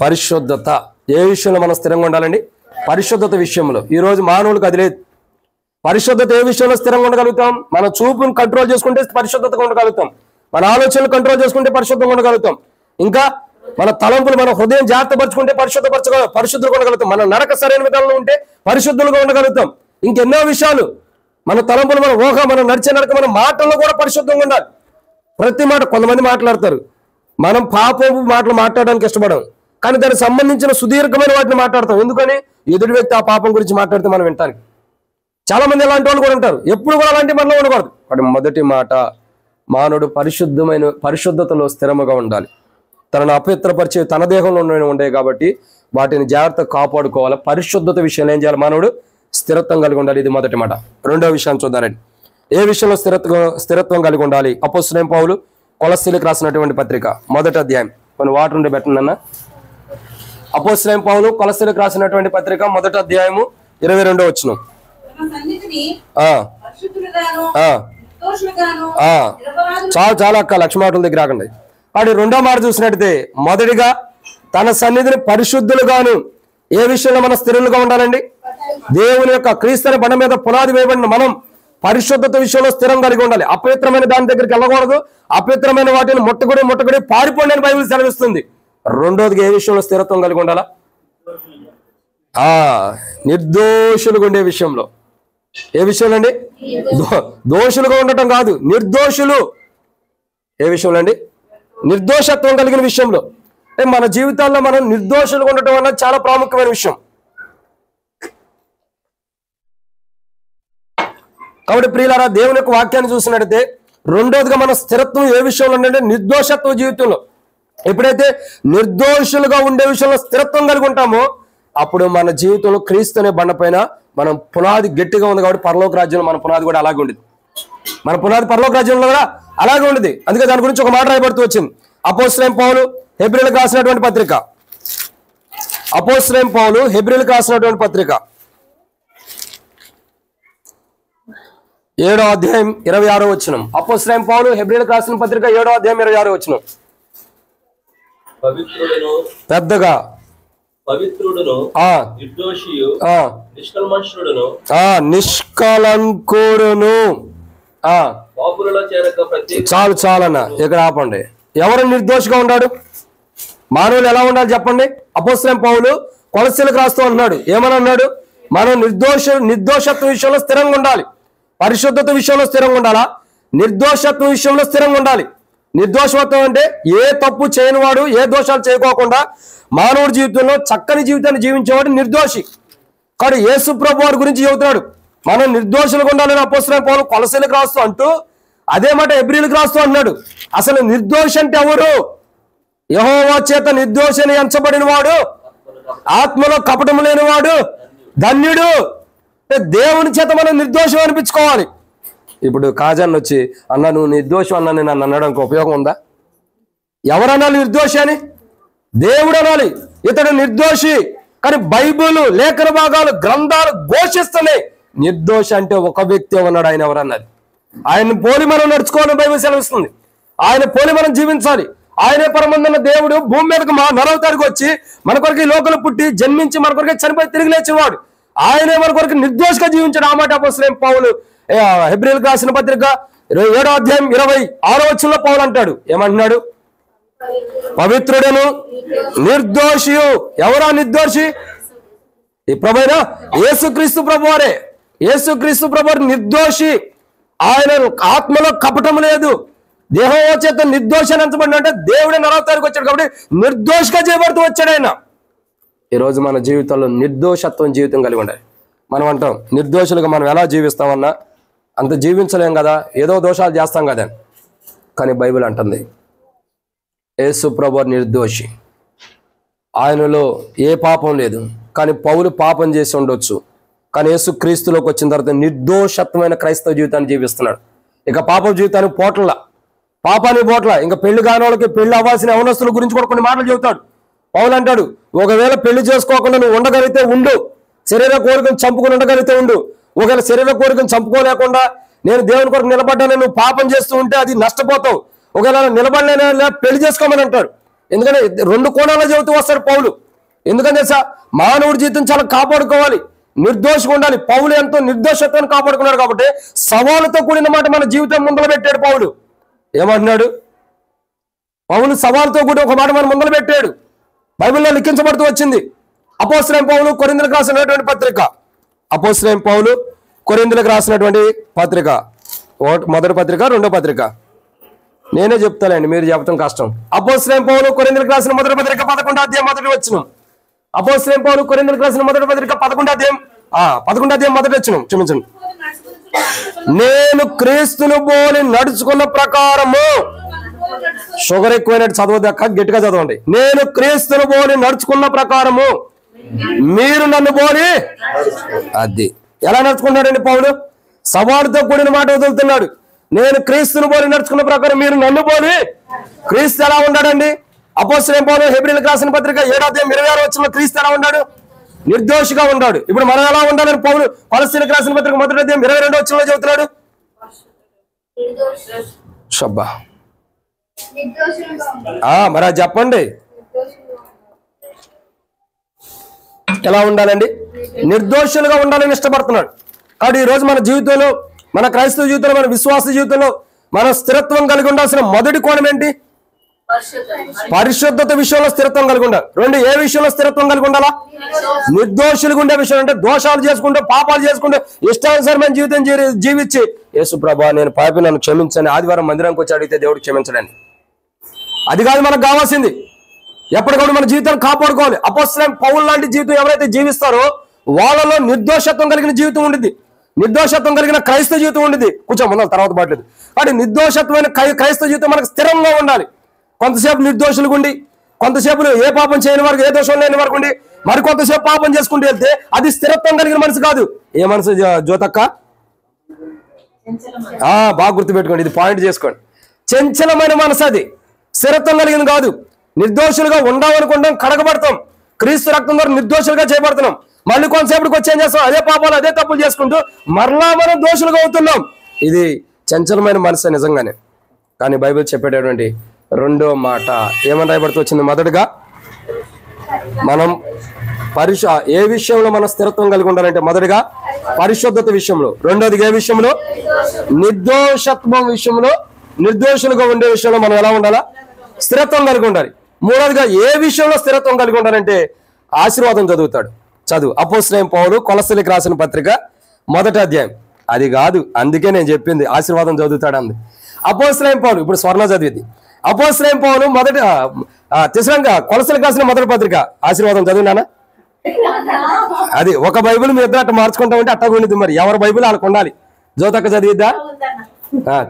పరిశుద్ధత. ఏ విషయంలో మనం స్థిరంగా ఉండాలండి? పరిశుద్ధత విషయంలో. ఈరోజు మానవులకు అది లేదు. పరిశుద్ధత ఏ విషయంలో స్థిరంగా ఉండగలుగుతాం? మన చూపును కంట్రోల్ చేసుకుంటే పరిశుద్ధతగా ఉండగలుగుతాం, మన ఆలోచనలు కంట్రోల్ చేసుకుంటే పరిశుద్ధంగా ఉండగలుగుతాం, ఇంకా మన తలంపులు, మన హృదయం జాగ్రత్తపరచుకుంటే పరిశుద్ధంగా ఉండగలుగుతాం, మన నడక సరైన విధానంలో ఉంటే పరిశుద్ధులుగా ఉండగలుగుతాం. ఇంకెన్నో విషయాలు, మన తలంపులు, మన ఊహ, మన నడిచే నడక, మన మాటల్లో కూడా పరిశుద్ధంగా ఉండాలి. ప్రతి మాట కొంతమంది మాట్లాడతారు, మనం పాపపు మాటలు మాట్లాడడానికి ఇష్టపడం, కానీ దానికి సంబంధించిన సుదీర్ఘమైన వాటిని మాట్లాడతాం. ఎందుకని? ఎదుటి వ్యక్తి ఆ పాపం గురించి మాట్లాడితే మనం వింటానికి. చాలా మంది అలాంటి వాళ్ళు కూడా ఉంటారు. ఎప్పుడు కూడా అలాంటి మనలో ఉండకూడదు. కానీ మొదటి మాట, మానవుడు పరిశుద్ధతలో స్థిరముగా ఉండాలి. తనను అపవిత్రపరిచే తన దేహంలో ఉండే కాబట్టి వాటిని జాగ్రత్తగా కాపాడుకోవాలి. పరిశుద్ధత విషయంలో ఏం చేయాలి? మానవుడు స్థిరత్వం కలిగి ఉండాలి. ఇది మొదటి మాట. రెండవ విషయాన్ని చూద్దారండి. ఏ విషయంలో స్థిరత్వం కలిగి ఉండాలి? అపోస్తలుడైన పౌలు కొలస్సీలకు రాసినటువంటి పత్రిక 1వ అధ్యాయం. కొన్ని వాటర్ ఉండే పెట్టండి అన్న. అపోస్తలుడైన పౌలు కొలస్సీలకు రాసినటువంటి పత్రిక 1వ అధ్యాయము 22వ వచనం. చాలా అక్క లక్ష మాటల దగ్గర రాకండి. వాడి రెండో మాట చూసినట్టయితే మొదటిగా తన సన్నిధిని పరిశుద్ధులుగాను. ఏ విషయంలో మనం స్థిరులుగా ఉండాలండి? దేవుని యొక్క క్రీస్తు బండ మీద పునాది వేయబడిన మనం పరిశుద్ధత విషయంలో స్థిరం కలిగి ఉండాలి. అపవిత్రమైన దాని దగ్గరికి వెళ్ళకూడదు. అపవిత్రమైన వాటిని ముట్టగుడి పారిపోండి అని బైబిల్ సెలవిస్తుంది. రెండోదిగా ఏ విషయంలో స్థిరత్వం కలిగి ఉండాలా? నిర్దోషులుగా ఉండే విషయంలో. ఏ విషయంలో అండి? దోషులుగా ఉండటం కాదు, నిర్దోషులు. ఏ విషయంలో అండి? నిర్దోషత్వం కలిగిన విషయంలో. మన జీవితాల్లో మనం నిర్దోషులుగా ఉండటం అన్నది చాలా ప్రాముఖ్యమైన విషయం. కాబట్టి ప్రియులారా, దేవుని యొక్క వాక్యాన్ని చూసినట్టయితే రెండోదిగా మన స్థిరత్వం ఏ విషయంలో అంటే నిర్దోషత్వ జీవితంలో. ఎప్పుడైతే నిర్దోషులుగా ఉండే విషయంలో స్థిరత్వం కలిగి ఉంటామో అప్పుడు మన జీవితంలో క్రీస్తు అనే బండ పైన మనం పునాది గట్టిగా ఉంది. కాబట్టి పరలోక రాజ్యంలో మన పునాది కూడా అలాగే ఉండేది. మన పునాది పరలోక రాజ్యంలో కూడా అలాగే ఉండేది. అందుకే దాని గురించి ఒక మాట రాయబడుతూ వచ్చింది. అపోస్తలుడైన పౌలు హెబ్రీయులకు రాసినటువంటి పత్రిక. అపోస్తలుడైన పౌలు హెబ్రీయులకు రాసినటువంటి పత్రిక 7వ అధ్యాయం 26వ వచనం. అపోస్తలుడైన పౌలు హెబ్రీయులకు రాసిన పత్రిక 7వ అధ్యాయం 26వ వచనం. పవిత్రుడును పెద్దగా పవిత్రుడును నిర్దోషియు నిష్కల్మషుడును నిష్కలంకుడును. పాపులలో చేరక ప్రతి చాలన్న ఇక్కడ ఆపండి. ఎవరు నిర్దోషిగా ఉన్నాడు? మానవులు ఎలా ఉండాలి చెప్పండి? అపోస్తలుడైన పౌలు కొలస్సీలకు రాస్తూ అంటున్నాడు. ఏమని అన్నాడు? మనం నిర్దోషత్వ విషయంలో స్థిరంగా ఉండాలి. పరిశుద్ధత విషయంలో స్థిరంగా ఉండాలా? నిర్దోషత్వ విషయంలో స్థిరంగా ఉండాలి. నిర్దోషత్వం అంటే ఏ తప్పు చేయనివాడు, ఏ దోషాలు చేయకోకుండా మానవుడి జీవితంలో చక్కని జీవితాన్ని జీవించేవాడు నిర్దోషి. కాబట్టి యేసు ప్రభు వారి గురించి చెబుతున్నాడు. మనం నిర్దోషులుగా ఉండాలని అపోస్తలుడైన పౌలు కొలస్సీలకు రాస్తూ అంటూ అదే మాట హెబ్రీయులకు రాస్తూ అన్నాడు. అసలు నిర్దోషి అంటే ఎవరు? యెహోవా చేత నిర్దోషి అని ఎంచబడిన వాడు, ఆత్మలో కపటము లేనివాడు ధన్యుడు. దేవుని చేత మనం నిర్దోషం అనిపించుకోవాలి. ఇప్పుడు కాజాన్ని వచ్చి అన్న నువ్వు నిర్దోషం అన్నా నేను అనడానికి ఉపయోగం ఉందా? ఎవరనాలి నిర్దోషి అని? దేవుడు అనాలి ఇతడు నిర్దోషి. కానీ బైబిల్ లేఖన భాగాలు గ్రంథాలు ఘోషిస్తున్నాయి నిర్దోషి అంటే ఒక వ్యక్తి ఉన్నాడు. ఆయన ఎవరన్నది? ఆయన పోలి మనం నడుచుకోవాలని బైబిల్ సెలవిస్తుంది. ఆయన పోలి మనం జీవించాలి. ఆయనే పరమందున్న దేవుడు భూమి మీదకి నరవతారికి వచ్చి మన కొరకు ఈ లోకంలో పుట్టి జన్మించి మన కొరకు చనిపోయి తిరిగి లేచినవాడు. ఆయనే మన కొరకు నిర్దోషిగా జీవించాడు. ఆ మాట అపోస్తలుడైన పౌలు హెబ్రీయులకు రాసిన పత్రిక 7వ అధ్యాయం 26వ వచనంలో పౌలు అంటాడు. ఏమంటున్నాడు? పవిత్రుడను నిర్దోషియు. ఎవరా నిర్దోషి? ఈ ప్రభువైన యేసుక్రీస్తు ప్రభువారే. యేసుక్రీస్తు ప్రభువారు నిర్దోషి. ఆయన ఆత్మలో కపటం లేదు. దేహం చేత నిర్దోషి అని ఎంచబడిన అంటే దేవుడే నరవతారికి వచ్చాడు కాబట్టి నిర్దోషిగా చేయబడుతూ వచ్చాడు ఆయన. ఈరోజు మన జీవితంలో నిర్దోషత్వం జీవితం కలిగి ఉండాలి. మనం అంటాం నిర్దోషులుగా మనం ఎలా జీవిస్తామన్నా అంత జీవించలేం కదా, ఏదో దోషాలు చేస్తాం కదా. కానీ బైబిల్ అంటుంది యేసు ప్రభువు నిర్దోషి. ఆయనలో ఏ పాపం లేదు. కానీ పౌలు పాపం చేసి ఉండొచ్చు. కానీ యేసు క్రీస్తులోకి వచ్చిన తర్వాత నిర్దోషత్వమైన క్రైస్తవ జీవితాన్ని జీవిస్తున్నాడు. ఇక పాప జీవితానికి పాపానికి పోట్ల. ఇంకా పెళ్లి కాని వాళ్ళకి పెళ్లి అవ్వాల్సిన యవనస్తుల గురించి కూడా కొన్ని మాటలు చెబుతాడు. పౌలు అంటాడు ఒకవేళ పెళ్లి చేసుకోకుండా నువ్వు ఉండగలిగితే ఉండు, శరీర కోరికను చంపుకొని ఉండగలిగితే ఉండు. ఒకవేళ శరీర కోరికను చంపుకోలేకుండా నేను దేవుని కొరకు నిలబడ్డాను నువ్వు పాపం చేస్తూ ఉంటే అది నష్టపోతావు. ఒకవేళ నిలబడలేనా పెళ్లి చేసుకోమని అంటాడు. ఎందుకంటే 2 కోణాల్లో చెబుతూ వస్తాడు పౌలు. ఎందుకంటే మానవుడి జీవితం చాలా కాపాడుకోవాలి, నిర్దోషంగా ఉండాలి. పౌలు ఎంతో నిర్దోషత్వాన్ని కాపాడుకున్నాడు కాబట్టి సవాలుతో కూడిన మాట మన జీవితం ముందర పెట్టాడు పౌలు. ఏమంటున్నాడు? పౌలు సవాలుతో కూడి ఒక మాట మన ముందర పెట్టాడు. బైబిల్లో లిఖించబడుతూ వచ్చింది. అపోస్తలుడైన పౌలు కొరింథీయులకు రాసినటువంటి పత్రిక. అపోస్తలుడైన పౌలు కొరింథీయులకు రాసినటువంటి పత్రిక మొదటి పత్రిక, 2వ పత్రిక. నేనే చెప్తానండి, మీరు చెప్పడం కష్టం. అపోస్తలుడైన పౌలు కొరింథీయులకు రాసిన మొదటి పత్రిక 11వ అధ్యాయం 1వ వచనం. అపోస్తలుడైన పౌలు కొరింథీయులకు రాసిన మొదటి పత్రిక 11వ అధ్యాయం 1వ వచనం. క్షమించండి. నేను క్రీస్తును పోలి నడుచుకున్న ప్రకారము, షుగర్ ఎక్కువైనట్టు చదవదక్క, గట్టిగా చదవండి. నేను క్రీస్తును పోలి నడుచుకున్న ప్రకారము మీరు నన్ను పోలి. అది ఎలా నడుచుకున్నాడండి పౌలు? సవాలుతో కూడిన మాట వదులుతున్నాడు. నేను క్రీస్తును పోలి నడుచుకున్న ప్రకారం మీరు నన్ను పోలి. క్రీస్తు ఎలా ఉన్నాడండి? అపోస్తలుడైన పౌలు హెబ్రీయులకు రాసిన పత్రిక 7వ అధ్యాయం 26వ వచనంలో క్రీస్తు ఎలా ఉన్నాడు? నిర్దోషిగా ఉన్నాడు. ఇప్పుడు మనం ఎలా ఉండాలని పౌలు కొలస్సీలకు రాసిన పత్రిక 1వ అధ్యాయం 22వ వచనంలో చెబుతున్నాడు. షబ్బా మరి చెప్పండి ఎలా ఉండాలండి? నిర్దోషులుగా ఉండాలని ఇష్టపడుతున్నాడు. కాబట్టి ఈరోజు మన జీవితంలో, మన క్రైస్తవ జీవితంలో, మన విశ్వాస జీవితంలో మన స్థిరత్వం కలిగి ఉండాల్సిన మొదటి కోణం ఏంటి? పరిశుద్ధత విషయంలో స్థిరత్వం కలిగి ఉండాలి. రెండు, ఏ విషయంలో స్థిరత్వం కలిగి ఉండాలా? నిర్దోషులుగా ఉండే విషయం, అంటే దోషాలు చేసుకుంటూ పాపాలు చేసుకుంటూ ఇష్టానుసారమైన జీవితం జీవించి యేసు ప్రభా నేను పాపి నన్ను క్షమించని ఆదివారం మందిరానికి వచ్చి అడిగితే దేవుడు క్షమించడండి. అది కాదు మనకు కావాల్సింది. ఎప్పటికప్పుడు మన జీవితాన్ని కాపాడుకోవాలి. అపోస్తలుడైన పౌలు లాంటి జీవితం ఎవరైతే జీవిస్తారో వాళ్ళలో నిర్దోషత్వం కలిగిన జీవితం ఉండింది. నిర్దోషత్వం కలిగిన క్రైస్తవ జీవితం ఉండింది. కూర్చోమన్నా తర్వాత పాటలేదు. కాబట్టి నిర్దోషత్వమైన క్రైస్తవ జీవితం మనకు స్థిరంగా ఉండాలి. కొంతసేపు నిర్దోషులు ఉండి, కొంతసేపు ఏ పాపం చేయని వారికి, ఏ దోషం లేని వారికి ఉండి, మరి కొంతసేపు పాపం చేసుకుంటూ వెళ్తే అది స్థిరత్వం కలిగిన మనసు కాదు. ఏ మనసు జ్యోతక్క? బాగా గుర్తుపెట్టుకోండి, ఇది పాయింట్ చేసుకోండి. చంచలమైన మనసు, అది స్థిరత్వం కలిగింది కాదు. నిర్దోషులుగా ఉండాలనుకుంటాం, కడగబడతాం. క్రీస్తు రక్తం ద్వారా నిర్దోషులుగా చేయబడుతున్నాం. మళ్ళీ కొంతసేపటికి వచ్చి ఏం చేస్తాం? అదే పాపాలు అదే తప్పులు చేసుకుంటూ మరలా మనం దోషులుగా అవుతున్నాం. ఇది చంచలమైన మనసు నిజంగానే. కానీ బైబిల్ చెప్పేటటువంటి రెండో మాట ఏమని రాయబడుతూ వచ్చింది? మొదటగా మనం ఏ విషయంలో మనం స్థిరత్వం కలిగి ఉండాలంటే మొదటిగా పరిశుద్ధత విషయంలో, రెండోది ఏ విషయంలో? నిర్దోషత్వం విషయంలో, నిర్దోషులుగా ఉండే విషయంలో మనం ఎలా ఉండాలా? స్థిరత్వం కలిగి ఉండాలి. మూడోదిగా ఏ విషయంలో స్థిరత్వం కలిగి ఉండాలంటే ఆశీర్వాదం చదువుతాడు. చదువు. అపోస్తలుడైన పౌలు కొలస్సీలకు రాసిన పత్రిక 1వ అధ్యాయం. అది కాదు, అందుకే నేను చెప్పింది ఆశీర్వాదం చదువుతాడు అంది. అపోస్తలుడైన పౌలు, ఇప్పుడు స్వర్ణ చదివింది. అపోస్తలుడైన పౌలు కొలస్సీలకు రాసిన 1వ పత్రిక ఆశీర్వాదం చదివినానా? అది ఒక బైబిల్ మీ ఇద్దరు అట్ట మార్చుకుంటా ఉంటే అట్టగా ఉండేది. మరి ఎవరి బైబిల్ వాళ్ళకు ఉండాలి. జ్యోతక్క చదివిద్దా?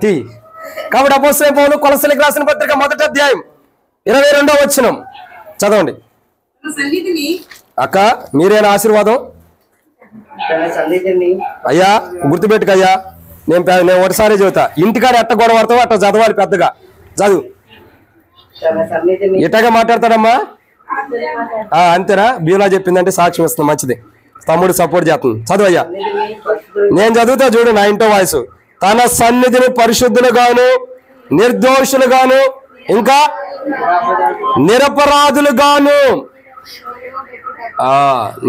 తీ. కాబట్టి అపోస్తలుడైన పౌలు కొలస్సీలకు రాసిన పత్రిక 1వ అధ్యాయం 22వ వచనం చదవండి. అక్క మీరేనా ఆశీర్వాదం? అయ్యా గుర్తుపెట్టుకయ్యా, నేను ఒకటిసారి చదువుతా. ఇంటికాడ ఎట్ట గొడవ పడతావు అట్ట చదవాలి. పెద్దగా చదువు. ఎట్టగా మాట్లాడతాడమ్మా? అంతేనా? బీలా చెప్పిందంటే సాక్ష్యం ఇస్తుంది. మంచిది, తమ్ముడు సపోర్ట్ చేస్తుంది. చదువు అయ్యా. నేను చదువుతా చూడు నా ఇంటో వాయిస్. తన సన్నిధిని పరిశుద్ధులుగాను, నిర్దోషులుగాను, ఇంకా నిరపరాధులుగాను.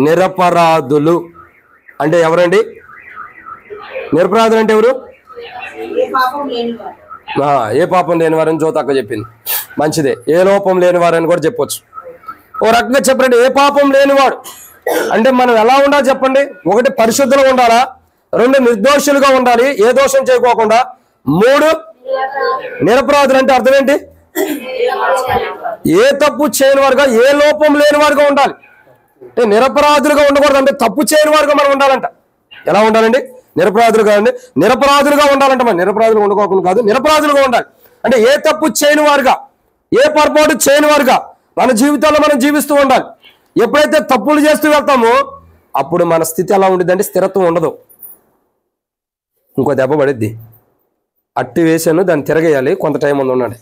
నిరపరాధులు అంటే ఎవరండి? నిరపరాధులు అంటే ఎవరు? ఏ పాపం లేని వారని జ్యోతక్క చెప్పింది. మంచిదే, ఏ లోపం లేని వారని కూడా చెప్పొచ్చు. ఓ రకంగా చెప్పండి, ఏ పాపం లేనివాడు అంటే మనం ఎలా ఉండాలి చెప్పండి? ఒకటి పరిశుద్ధులుగా ఉండాలా, రెండు నిర్దోషులుగా ఉండాలి, ఏ దోషం చేయకోకుండా, మూడు నిరపరాధులు అంటే అర్థం ఏంటి? ఏ తప్పు చేయని వారుగా, ఏ లోపం లేని వారుగా ఉండాలి. అంటే నిరపరాధులుగా ఉండకూడదు, అంటే తప్పు చేయని వారుగా మనం ఉండాలంట. ఎలా ఉండాలండి? నిరపరాధులుగా అండి, నిరపరాధులుగా ఉండాలంట. మనం నిరపరాధులుగా ఉండకోకుండా కాదు, నిరపరాధులుగా ఉండాలి. అంటే ఏ తప్పు చేయని వారుగా, ఏ పొరపాటు చేయని వారుగా మన జీవితాల్లో మనం జీవిస్తూ ఉండాలి. ఎప్పుడైతే తప్పులు చేస్తూ వెళ్తామో అప్పుడు మన స్థితి ఎలా ఉంటుంది అంటే స్థిరత్వం ఉండదు. ఇంకో దెబ్బ పడిద్ది. అట్టి వేసాను, దాన్ని తిరగేయాలి, కొంత టైం ఉంది ఉన్నాడు.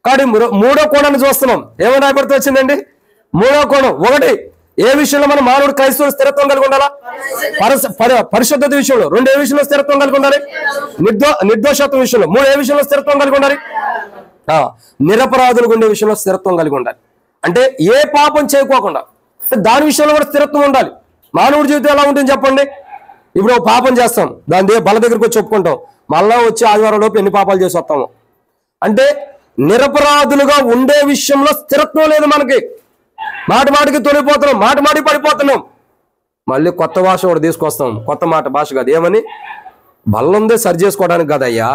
కాబట్టి మూడో కోణాన్ని చూస్తున్నాం. ఏమైనా రాయబడుతూ వచ్చిందండి? మూడో కోణం. ఒకటి, ఏ విషయంలో మనం మానవుడు క్రైస్తవుడు స్థిరత్వం కలిగి ఉండాలా? పరిశుద్ధత విషయంలో. రెండు, ఏ విషయంలో స్థిరత్వం కలిగి ఉండాలి? నిర్దోషత్వం విషయంలో. మూడు, ఏ విషయంలో స్థిరత్వం కలిగి ఉండాలి? నిరపరాధులు ఉండే విషయంలో స్థిరత్వం కలిగి ఉండాలి. అంటే ఏ పాపం చేయకోకుండా దాని విషయంలో కూడా స్థిరత్వం ఉండాలి. మానవుడి జీవితం ఎలా ఉంటుంది చెప్పండి? ఇప్పుడు పాపం చేస్తాం, దాని బల దగ్గరకు వచ్చి ఒప్పుకుంటాం, మళ్ళా వచ్చి ఆదివారం లోపు ఎన్ని పాపాలు చేసి వస్తాము. అంటే నిరపరాధులుగా ఉండే విషయంలో స్థిరత్వం లేదు మనకి. మాట మాటికి తొలిపోతున్నాం, మాట మాటికి పడిపోతున్నాం. మళ్ళీ కొత్త భాష ఒకటి తీసుకొస్తాం. కొత్త మాట భాష కాదు, ఏమని? బల్లందే సరి చేసుకోవడానికి కదయ్యా,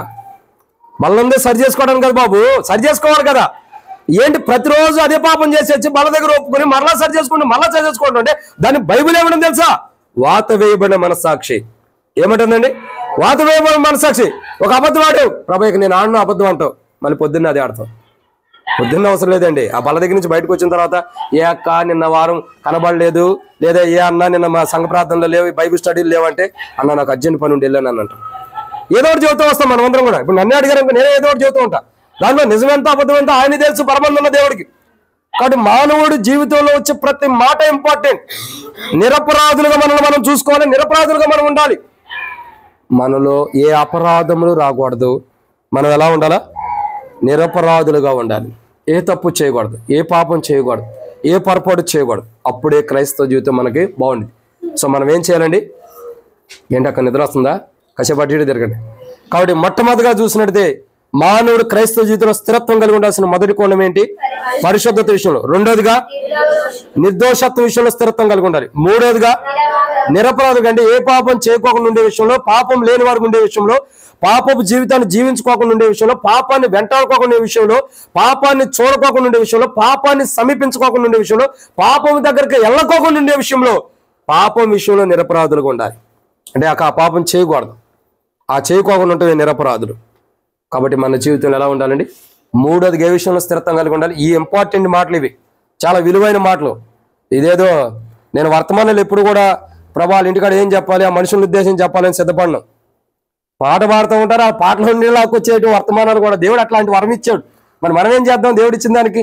బల్లందే సరి చేసుకోవడానికి కదా బాబు, సరి చేసుకోవాలి కదా. ఏంటి ప్రతిరోజు అదే పాపం చేసి వచ్చి బల దగ్గర ఒప్పుకొని మరలా సరి చేసుకుంటాం, మరలా సరి చేసుకోవడం అంటే దాన్ని బైబిల్ ఏమని తెలుసా? వాత వేయబడిన మనస్సాక్షి. ఏమంటుందండి? వాత వేయబడిన మనస్సాక్షి. ఒక అబద్ధం ఆడావు, ప్రభాకి నేను ఆడను అబద్ధం అంటావు, మళ్ళీ పొద్దున్న అదే ఆడతాం. పొద్దున్న అవసరం లేదండి. ఆ బల దగ్గర నుంచి బయటకు వచ్చిన తర్వాత, ఏ అక్క నిన్న వారం కనబడలేదు, లేదా ఏ అన్న నిన్న మా సంఘ ప్రార్థనలో లేవు, బైబిల్ స్టడీలు లేవంటే, అన్న నాకు అర్జెంట్ పని ఉండి వెళ్ళాను అని అంటాం. ఏదో ఒకటి చెబుతూ వస్తాం మనం అందరం కూడా. ఇప్పుడు నన్ను అడిగారు, నేనే ఏదో ఒకటి చెబుతూ ఉంటా. దాంట్లో నిజమెంత అబద్ధం ఎంత ఆయన తెలుసు, పరమందున్న దేవుడికి. కాబట్టి మానవుడు జీవితంలో వచ్చే ప్రతి మాట ఇంపార్టెంట్. నిరపరాధులుగా మనల్ని మనం చూసుకోవాలి, నిరపరాధులుగా మనం ఉండాలి. మనలో ఏ అపరాధములు రాకూడదు. మనం ఎలా ఉండాలా? నిరపరాధులుగా ఉండాలి. ఏ తప్పు చేయకూడదు, ఏ పాపం చేయకూడదు, ఏ పొరపాటు చేయకూడదు. అప్పుడే క్రైస్తవ జీవితం మనకి బాగుంది. సో మనం ఏం చేయాలండి? ఏంటి అక్కడ నిద్ర వస్తుందా? కసేపట్టి తిరగండి. కాబట్టి మొట్టమొదటిగా చూసినట్టే మానవుడు క్రైస్తవ జీవితంలో స్థిరత్వం కలిగి ఉండాల్సిన మొదటి కోణం ఏంటి? పరిశుద్ధత విషయంలో. రెండోదిగా నిర్దోషత్వం విషయంలో స్థిరత్వం కలిగి ఉండాలి. మూడోదిగా నిరపరాధులు అంటే ఏ పాపం చేయకోకుండా ఉండే విషయంలో, పాపం లేని వారికి ఉండే విషయంలో, పాపపు జీవితాన్ని జీవించుకోకుండా ఉండే విషయంలో, పాపాన్ని వెంటాడుకోకుండా ఉండే విషయంలో, పాపాన్ని చూడకోకుండా ఉండే విషయంలో, పాపాన్ని సమీపించుకోకుండా ఉండే విషయంలో, పాపం దగ్గరికి వెళ్ళకోకుండా ఉండే విషయంలో, పాపం విషయంలో నిరపరాధులుగా ఉండాలి. అంటే ఆ పాపం చేయకూడదు, ఆ చేయకోకుండా ఉంటే నిరపరాధులు. కాబట్టి మన జీవితంలో ఎలా ఉండాలండి? మూడోది ఏ విషయంలో స్థిరత్వం కలిగి ఉండాలి? ఈ ఇంపార్టెంట్ మాటలు ఇవి, చాలా విలువైన మాటలు. ఇదేదో నేను వర్తమానంలో ఎప్పుడు కూడా ప్రభావాలు ఇంటికాడ ఏం చెప్పాలి, ఆ మనుషులను ఉద్దేశించి చెప్పాలని సిద్ధపడినాం. పాట పాడుతూ ఉంటారు, ఆ పాటలో లాక్కొచ్చేటి వర్తమానాలు కూడా దేవుడు అట్లాంటి వరం ఇచ్చాడు. మరి మనం ఏం చేద్దాం దేవుడు ఇచ్చిన దానికి?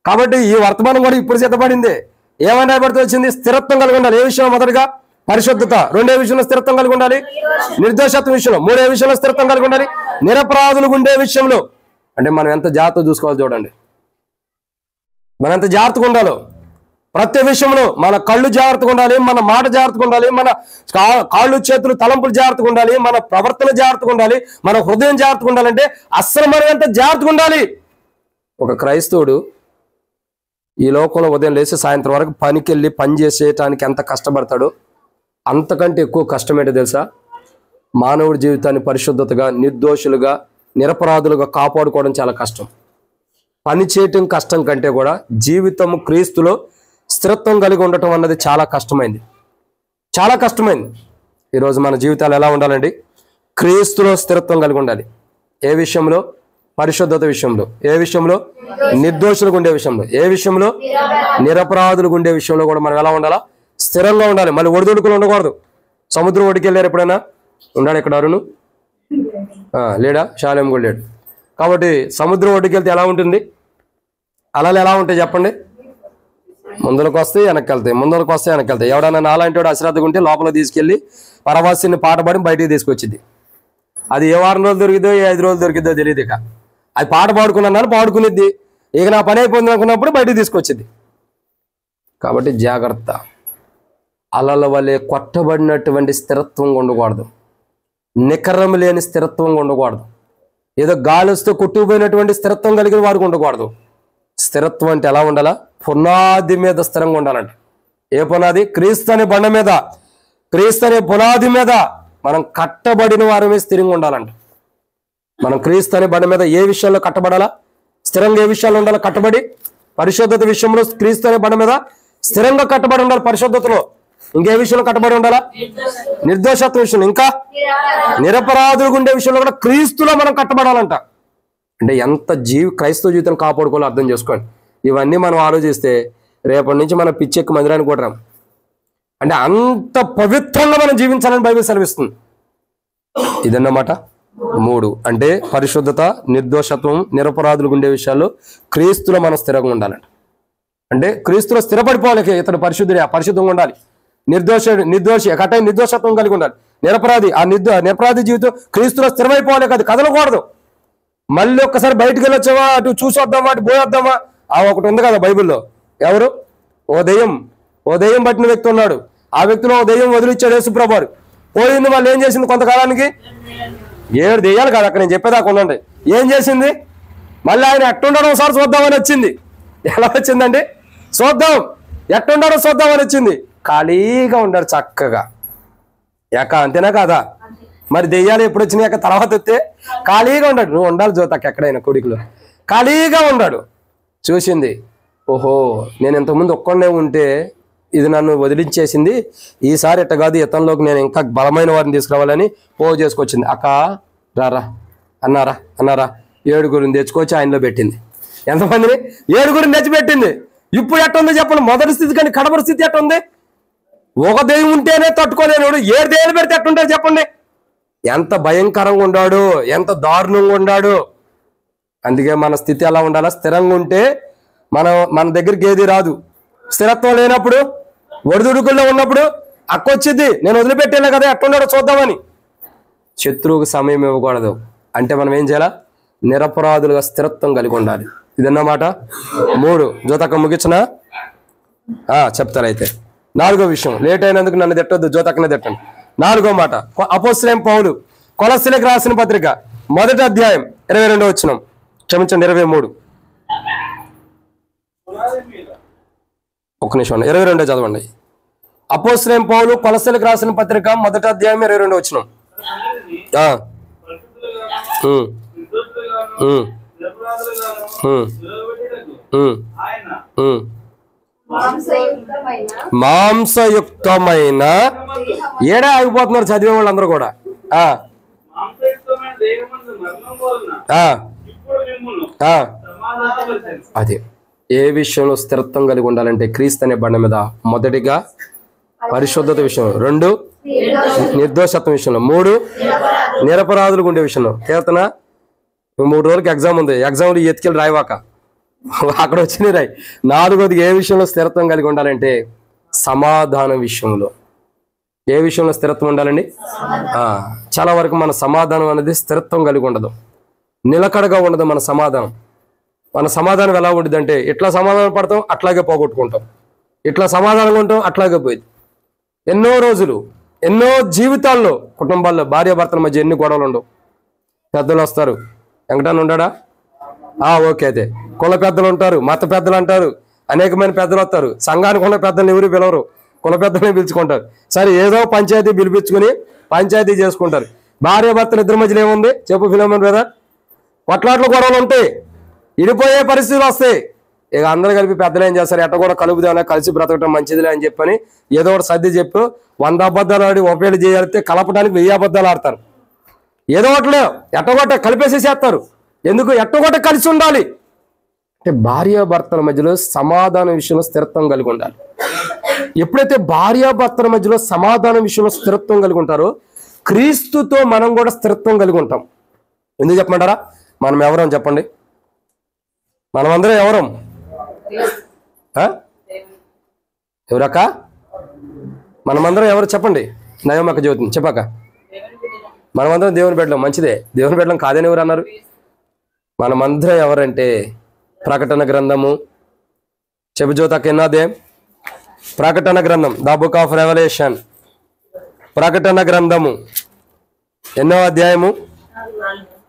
కాబట్టి ఈ వర్తమానం కూడా ఇప్పుడు సిద్ధపడింది. ఏమని రాయబడుతూ వచ్చింది? స్థిరత్వం కలిగి ఉండాలి. ఏ విషయంలో? మొదటిగా పరిశుద్ధత. రెండో విషయంలో స్థిరత్వం కలిగి ఉండాలి, నిర్దోషత్వం విషయంలో. మూడో విషయంలో స్థిరత్వం కలిగి ఉండాలి, నిరపరాధులు ఉండే విషయంలో. అంటే మనం ఎంత జాగ్రత్త చూసుకోవాలి చూడండి, మనం ఎంత జాగ్రత్తగా ఉండాలో. ప్రతి విషయంలో మన కళ్ళు జాగ్రత్తగా ఉండాలి, మన మాట జాగ్రత్తగా ఉండాలి, మన కాళ్ళు చేతులు తలంపులు జాగ్రత్తగా ఉండాలి, మన ప్రవర్తన జాగ్రత్తగా ఉండాలి, మన హృదయం జాగ్రత్తగా ఉండాలంటే అస్సలు మనం ఎంత జాగ్రత్తగా ఉండాలి. ఒక క్రైస్తవుడు ఈ లోకంలో ఉదయం లేచి సాయంత్రం వరకు పనికి వెళ్ళి పని చేసేయటానికి ఎంత కష్టపడతాడో అంతకంటే ఎక్కువ కష్టం ఏంటో తెలుసా? మానవుడి జీవితాన్ని పరిశుద్ధతగా, నిర్దోషులుగా, నిరపరాధులుగా కాపాడుకోవడం చాలా కష్టం. పని చేయటం కష్టం కంటే కూడా జీవితం క్రీస్తులో స్థిరత్వం కలిగి ఉండటం అన్నది చాలా కష్టమైంది, చాలా కష్టమైంది. ఈరోజు మన జీవితాలు ఎలా ఉండాలండి? క్రీస్తులో స్థిరత్వం కలిగి ఉండాలి. ఏ విషయంలో? పరిశుద్ధత విషయంలో. ఏ విషయంలో? నిర్దోషులకు ఉండే విషయంలో. ఏ విషయంలో? నిరపరాధులకు ఉండే విషయంలో కూడా మనం ఎలా ఉండాలా? స్థిరంగా ఉండాలి. మళ్ళీ ఒడిదుడుకులు ఉండకూడదు. సముద్రం ఒడికి వెళ్ళారు ఎప్పుడైనా? ఉన్నాడు ఇక్కడ అరుణు? లేడా? శాలేం కూడా లేడు. కాబట్టి సముద్రం ఒడ్డుకి వెళ్తే ఎలా ఉంటుంది? అలలు ఎలా ఉంటాయి చెప్పండి? ముందరకు వస్తాయి, వెనక్కి వెళ్తాయి, ముందరకు వస్తాయి, వెనక్కి వెళ్తాయి. ఎవడన్నా నాలాంటి వాడు అశ్రద్ధగా ఉంటే లోపల తీసుకెళ్లి పరవాసిని పాట పాడి బయటికి తీసుకొచ్చింది. అది ఏ వారం రోజులు దొరికిద్దో, ఏ 5 రోజులు దొరికిద్దో తెలియదు. ఇక అది పాట పాడుకున్నాను పాడుకునేది, ఇక నా పని అయిపోయింది అనుకున్నప్పుడు బయటికి తీసుకొచ్చింది. కాబట్టి జాగ్రత్త. అలల వలె కొట్టబడినటువంటి స్థిరత్వంగా ఉండకూడదు, నికరం లేని స్థిరత్వంగా ఉండకూడదు, ఏదో గాలి వస్తే కొట్టుకుపోయినటువంటి స్థిరత్వం కలిగిన వారికి ఉండకూడదు. స్థిరత్వం అంటే ఎలా ఉండాలా? పునాది మీద స్థిరంగా ఉండాలంట. ఏ పునాది? క్రీస్తు అనే బండ మీద, క్రీస్తు అనే పునాది మీద మనం కట్టబడిన వారమే స్థిరంగా ఉండాలంట. మనం క్రీస్తు అనే బండ మీద ఏ విషయాల్లో కట్టబడాలా? స్థిరంగా ఏ విషయాల్లో ఉండాలి? కట్టబడి పరిశుద్ధత విషయంలో క్రీస్తు అనే బండ మీద స్థిరంగా కట్టబడి ఉండాలి. పరిశుద్ధతలో ఇంకే విషయంలో కట్టబడి ఉండాలా? నిర్దోషత్వ విషయంలో, ఇంకా నిరపరాధులు ఉండే విషయంలో కూడా క్రీస్తులో మనం కట్టబడాలంట. అంటే ఎంత క్రైస్తవ జీవితం కాపాడుకోవాలో అర్థం చేసుకోండి. ఇవన్నీ మనం ఆలోచిస్తే రేపటి నుంచి మనం పిచ్చెక్కి మందిరానికి కూడా రాం. అంటే అంత పవిత్రంగా మనం జీవించాలని బైబిల్ సెలవిస్తుంది. ఇదన్నమాట 3. అంటే పరిశుద్ధత, నిర్దోషత్వం, నిరపరాధులు ఉండే విషయాల్లో క్రీస్తులో మనం స్థిరంగా ఉండాలంట. అంటే క్రీస్తులో స్థిరపడిపోవాలి. ఇతడు పరిశుద్ధుడే, పరిశుద్ధంగా ఉండాలి. నిర్దోషి కట్ట నిర్దోషత్వం కలిగి ఉండాలి. నిరపరాధి, ఆ నిరపరాధి జీవితం క్రీస్తులో స్థిరమైపోవాలి. కాదు కదలకూడదు. మళ్ళీ ఒక్కసారి బయటకు వెళ్ళొచ్చావా, అటు చూసొద్దామా, అటు పోయొద్దామా, ఆ ఒకటి ఉంది కదా బైబిల్లో. ఎవరు? ఓ దెయ్యం పట్టిన వ్యక్తి ఉన్నాడు. ఆ వ్యక్తిలో ఓ దెయ్యం వదిలిచ్చాడు యేసుప్రభువు. పోయింది. వాళ్ళు ఏం చేసింది? కొంతకాలానికి 7 దెయ్యాలు కాదు, అక్కడ నేను చెప్పేదాకా ఉండండి. ఏం చేసింది? మళ్ళీ ఆయన ఎట్టుండడం ఒకసారి చూద్దామని వచ్చింది. ఎలా వచ్చిందండి? ఎట్టుండడం చూద్దామని వచ్చింది. ఖాళీగా ఉండాడు చక్కగా. అంతేనా కాదా? మరి దెయ్యాలు ఎప్పుడు వచ్చినాక తర్వాత వస్తే ఖాళీగా ఉన్నాడు. నువ్వు ఉండాలి జ్యోతక్క, ఎక్కడైనా కొడుకులో ఖాళీగా ఉన్నాడు. చూసింది, ఓహో నేను ఇంతకుముందు ఒక్కడే ఉంటే ఇది నన్ను వదిలించేసింది, ఈసారి ఎట్ట కాదు, ఇతనిలోకి నేను ఇంకా బలమైన వారిని తీసుకురావాలని చేసుకొచ్చింది. అక్క రారా అన్నారా 7గురిని తెచ్చుకొచ్చి ఆయనలో పెట్టింది. ఎంతమందిని? 7గురిని తెచ్చిపెట్టింది. ఇప్పుడు ఎట్టుంది చెప్పండి? మొదటి స్థితి కానీ కడపడి స్థితి ఎట్టుంది? ఒక దెయ్యం ఉంటేనే తట్టుకోలేనివాడు 7 దెయ్యాలు పెడితే ఎట్టుంటారు చెప్పండి? ఎంత భయంకరంగా ఉన్నాడు, ఎంత దారుణంగా ఉన్నాడు. అందుకే మన స్థితి ఎలా ఉండాలా? స్థిరంగా ఉంటే మన దగ్గరికి ఏది రాదు. స్థిరత్వం లేనప్పుడు, ఒడిదుడుకుల్లో ఉన్నప్పుడు అక్కొచ్చింది, నేను వదిలిపెట్టేలే కదా ఎట్లున్నాడో చూద్దామని. శత్రువుకు సమయం ఇవ్వకూడదు. అంటే మనం ఏం చేయాలా? నిరపరాధులుగా స్థిరత్వం కలిగి ఉండాలి. ఇదన్నమాట 3. జ్యోతక్క ముగించనా? చెప్తారైతే 4వ విషయం. లేట్ అయినందుకు నన్ను తిట్టొద్దు, జ్యోతక్కనే తిట్టండి. 4వ మాట, అపోస్తలుడైన పౌలు కొలస్సీలకు రాసిన పత్రిక 1వ అధ్యాయం 22వ వచనం, క్షమించండి 23. ఒక్క నిమిషం, 22 చదవండి. అపోస్తలుడైన పౌలు కొలస్సీలకు రాసిన పత్రిక 1వ అధ్యాయం 22వ వచనం. మాంసయుక్తమైన ఏడా ఆగిపోతున్నారు చదివే వాళ్ళందరూ కూడా. అదే ఏ విషయంలో స్థిరత్వం కలిగి ఉండాలంటే క్రీస్తు అనే బండ మీద మొదటిగా పరిశుద్ధత విషయం, 2 నిర్దోషత్వం విషయంలో, 3 నిరపరాధులకు ఉండే విషయంలో. కీర్తన 3 రోజులకి ఎగ్జామ్ ఉంది, ఎగ్జామ్లు ఎత్తుకెళ్ళి రాయవాక అక్కడ వచ్చినాయి రాయి. 4వది ఏ విషయంలో స్థిరత్వం కలిగి ఉండాలంటే సమాధానం విషయంలో. ఏ విషయంలో స్థిరత్వం ఉండాలండి? చాలా వరకు మన సమాధానం అనేది స్థిరత్వం కలిగి ఉండదు, నిలకడగా ఉండదు మన సమాధానం. మన సమాధానం ఎలా ఉంటుంది అంటే ఇట్లా సమాధానం పడతాం అట్లాగే పోగొట్టుకుంటాం, ఇట్లా సమాధానంగా ఉంటాం అట్లాగే పోయింది. ఎన్నో రోజులు, ఎన్నో జీవితాల్లో, కుటుంబాల్లో భార్యాభర్తల మధ్య ఎన్ని గొడవలు ఉండవు. పెద్దలు వస్తారు, వెంకటాన్ని ఉంటాడా? ఓకే. అయితే కుల పెద్దలు ఉంటారు, మత పెద్దలు అంటారు, అనేకమైన పెద్దలు వస్తారు. సంఘానికి ఉన్న పెద్దలు ఎవరు పిలవరు, కుల పెద్దలనే పిలుచుకుంటారు. సరే ఏదో పంచాయతీ పిలిపించుకుని పంచాయతీ చేసుకుంటారు. భార్యాభర్తలు ఇద్దరి మధ్యలో ఏముంది చెప్పు ఫిలోమన్ బ్రదర్? కొట్లాట్లు గొడవలు ఉంటాయి, ఇడిపోయే పరిస్థితులు వస్తాయి. ఇక అందరూ కలిపి పెద్దలు ఏం చేస్తారు, ఎట్ట కూడా కలుపుదాం, కలిసి బ్రతకటం మంచిదిలే అని చెప్పని ఏదో ఒకటి సర్ది చెప్పు 100 అబద్ధాలు ఆడి ఉపయోగం చేయాలితే కలపడానికి 1000 అబద్ధాలు ఆడతారు. ఏదో ఒకటిలో ఎట్టగొట్ట కలిపేసేసేస్తారు. ఎందుకు? ఎట్టగొట్ట కలిసి ఉండాలి అంటే భార్యాభర్తల మధ్యలో సమాధానం విషయంలో స్థిరత్వం కలిగి ఉండాలి. ఎప్పుడైతే భార్యాభర్తల మధ్యలో సమాధానం విషయంలో స్థిరత్వం కలిగి ఉంటారో క్రీస్తుతో మనం కూడా స్థిరత్వం కలిగి ఉంటాం. ఎందుకు చెప్పమంటారా? మనం ఎవరం చెప్పండి? మనమందరం ఎవరం? ఎవరక్క? మనమందరం ఎవరు చెప్పండి? నయమక్క జ్యోతిని చెప్పాక. మనమందరం దేవుని బిడ్డలం. మంచిదే, దేవుని బిడ్డలం కాదని ఎవరు అన్నారు? మనమందరం ఎవరంటే ప్రకటన గ్రంథము చెబుజోతక ఎన్నదే? ప్రకటన గ్రంథం, ద బుక్ ఆఫ్ రెవల్యూషన్, ప్రకటన గ్రంథము ఎన్నో అధ్యాయము?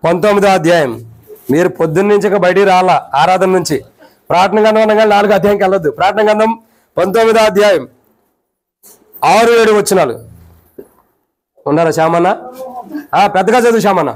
19వ అధ్యాయం. మీరు పొద్దున్న నుంచి బయటికి రాలా ఆరాధన నుంచి. ప్రార్థన గ్రంథం అనగా 4వ అధ్యాయంకి వెళ్ళొద్దు. ప్రార్థన గ్రంథం 19వ అధ్యాయం 6-7 వచనాలు. ఉన్నారా శ్యామన్న? పెద్దగా చదువు శ్యామన్న.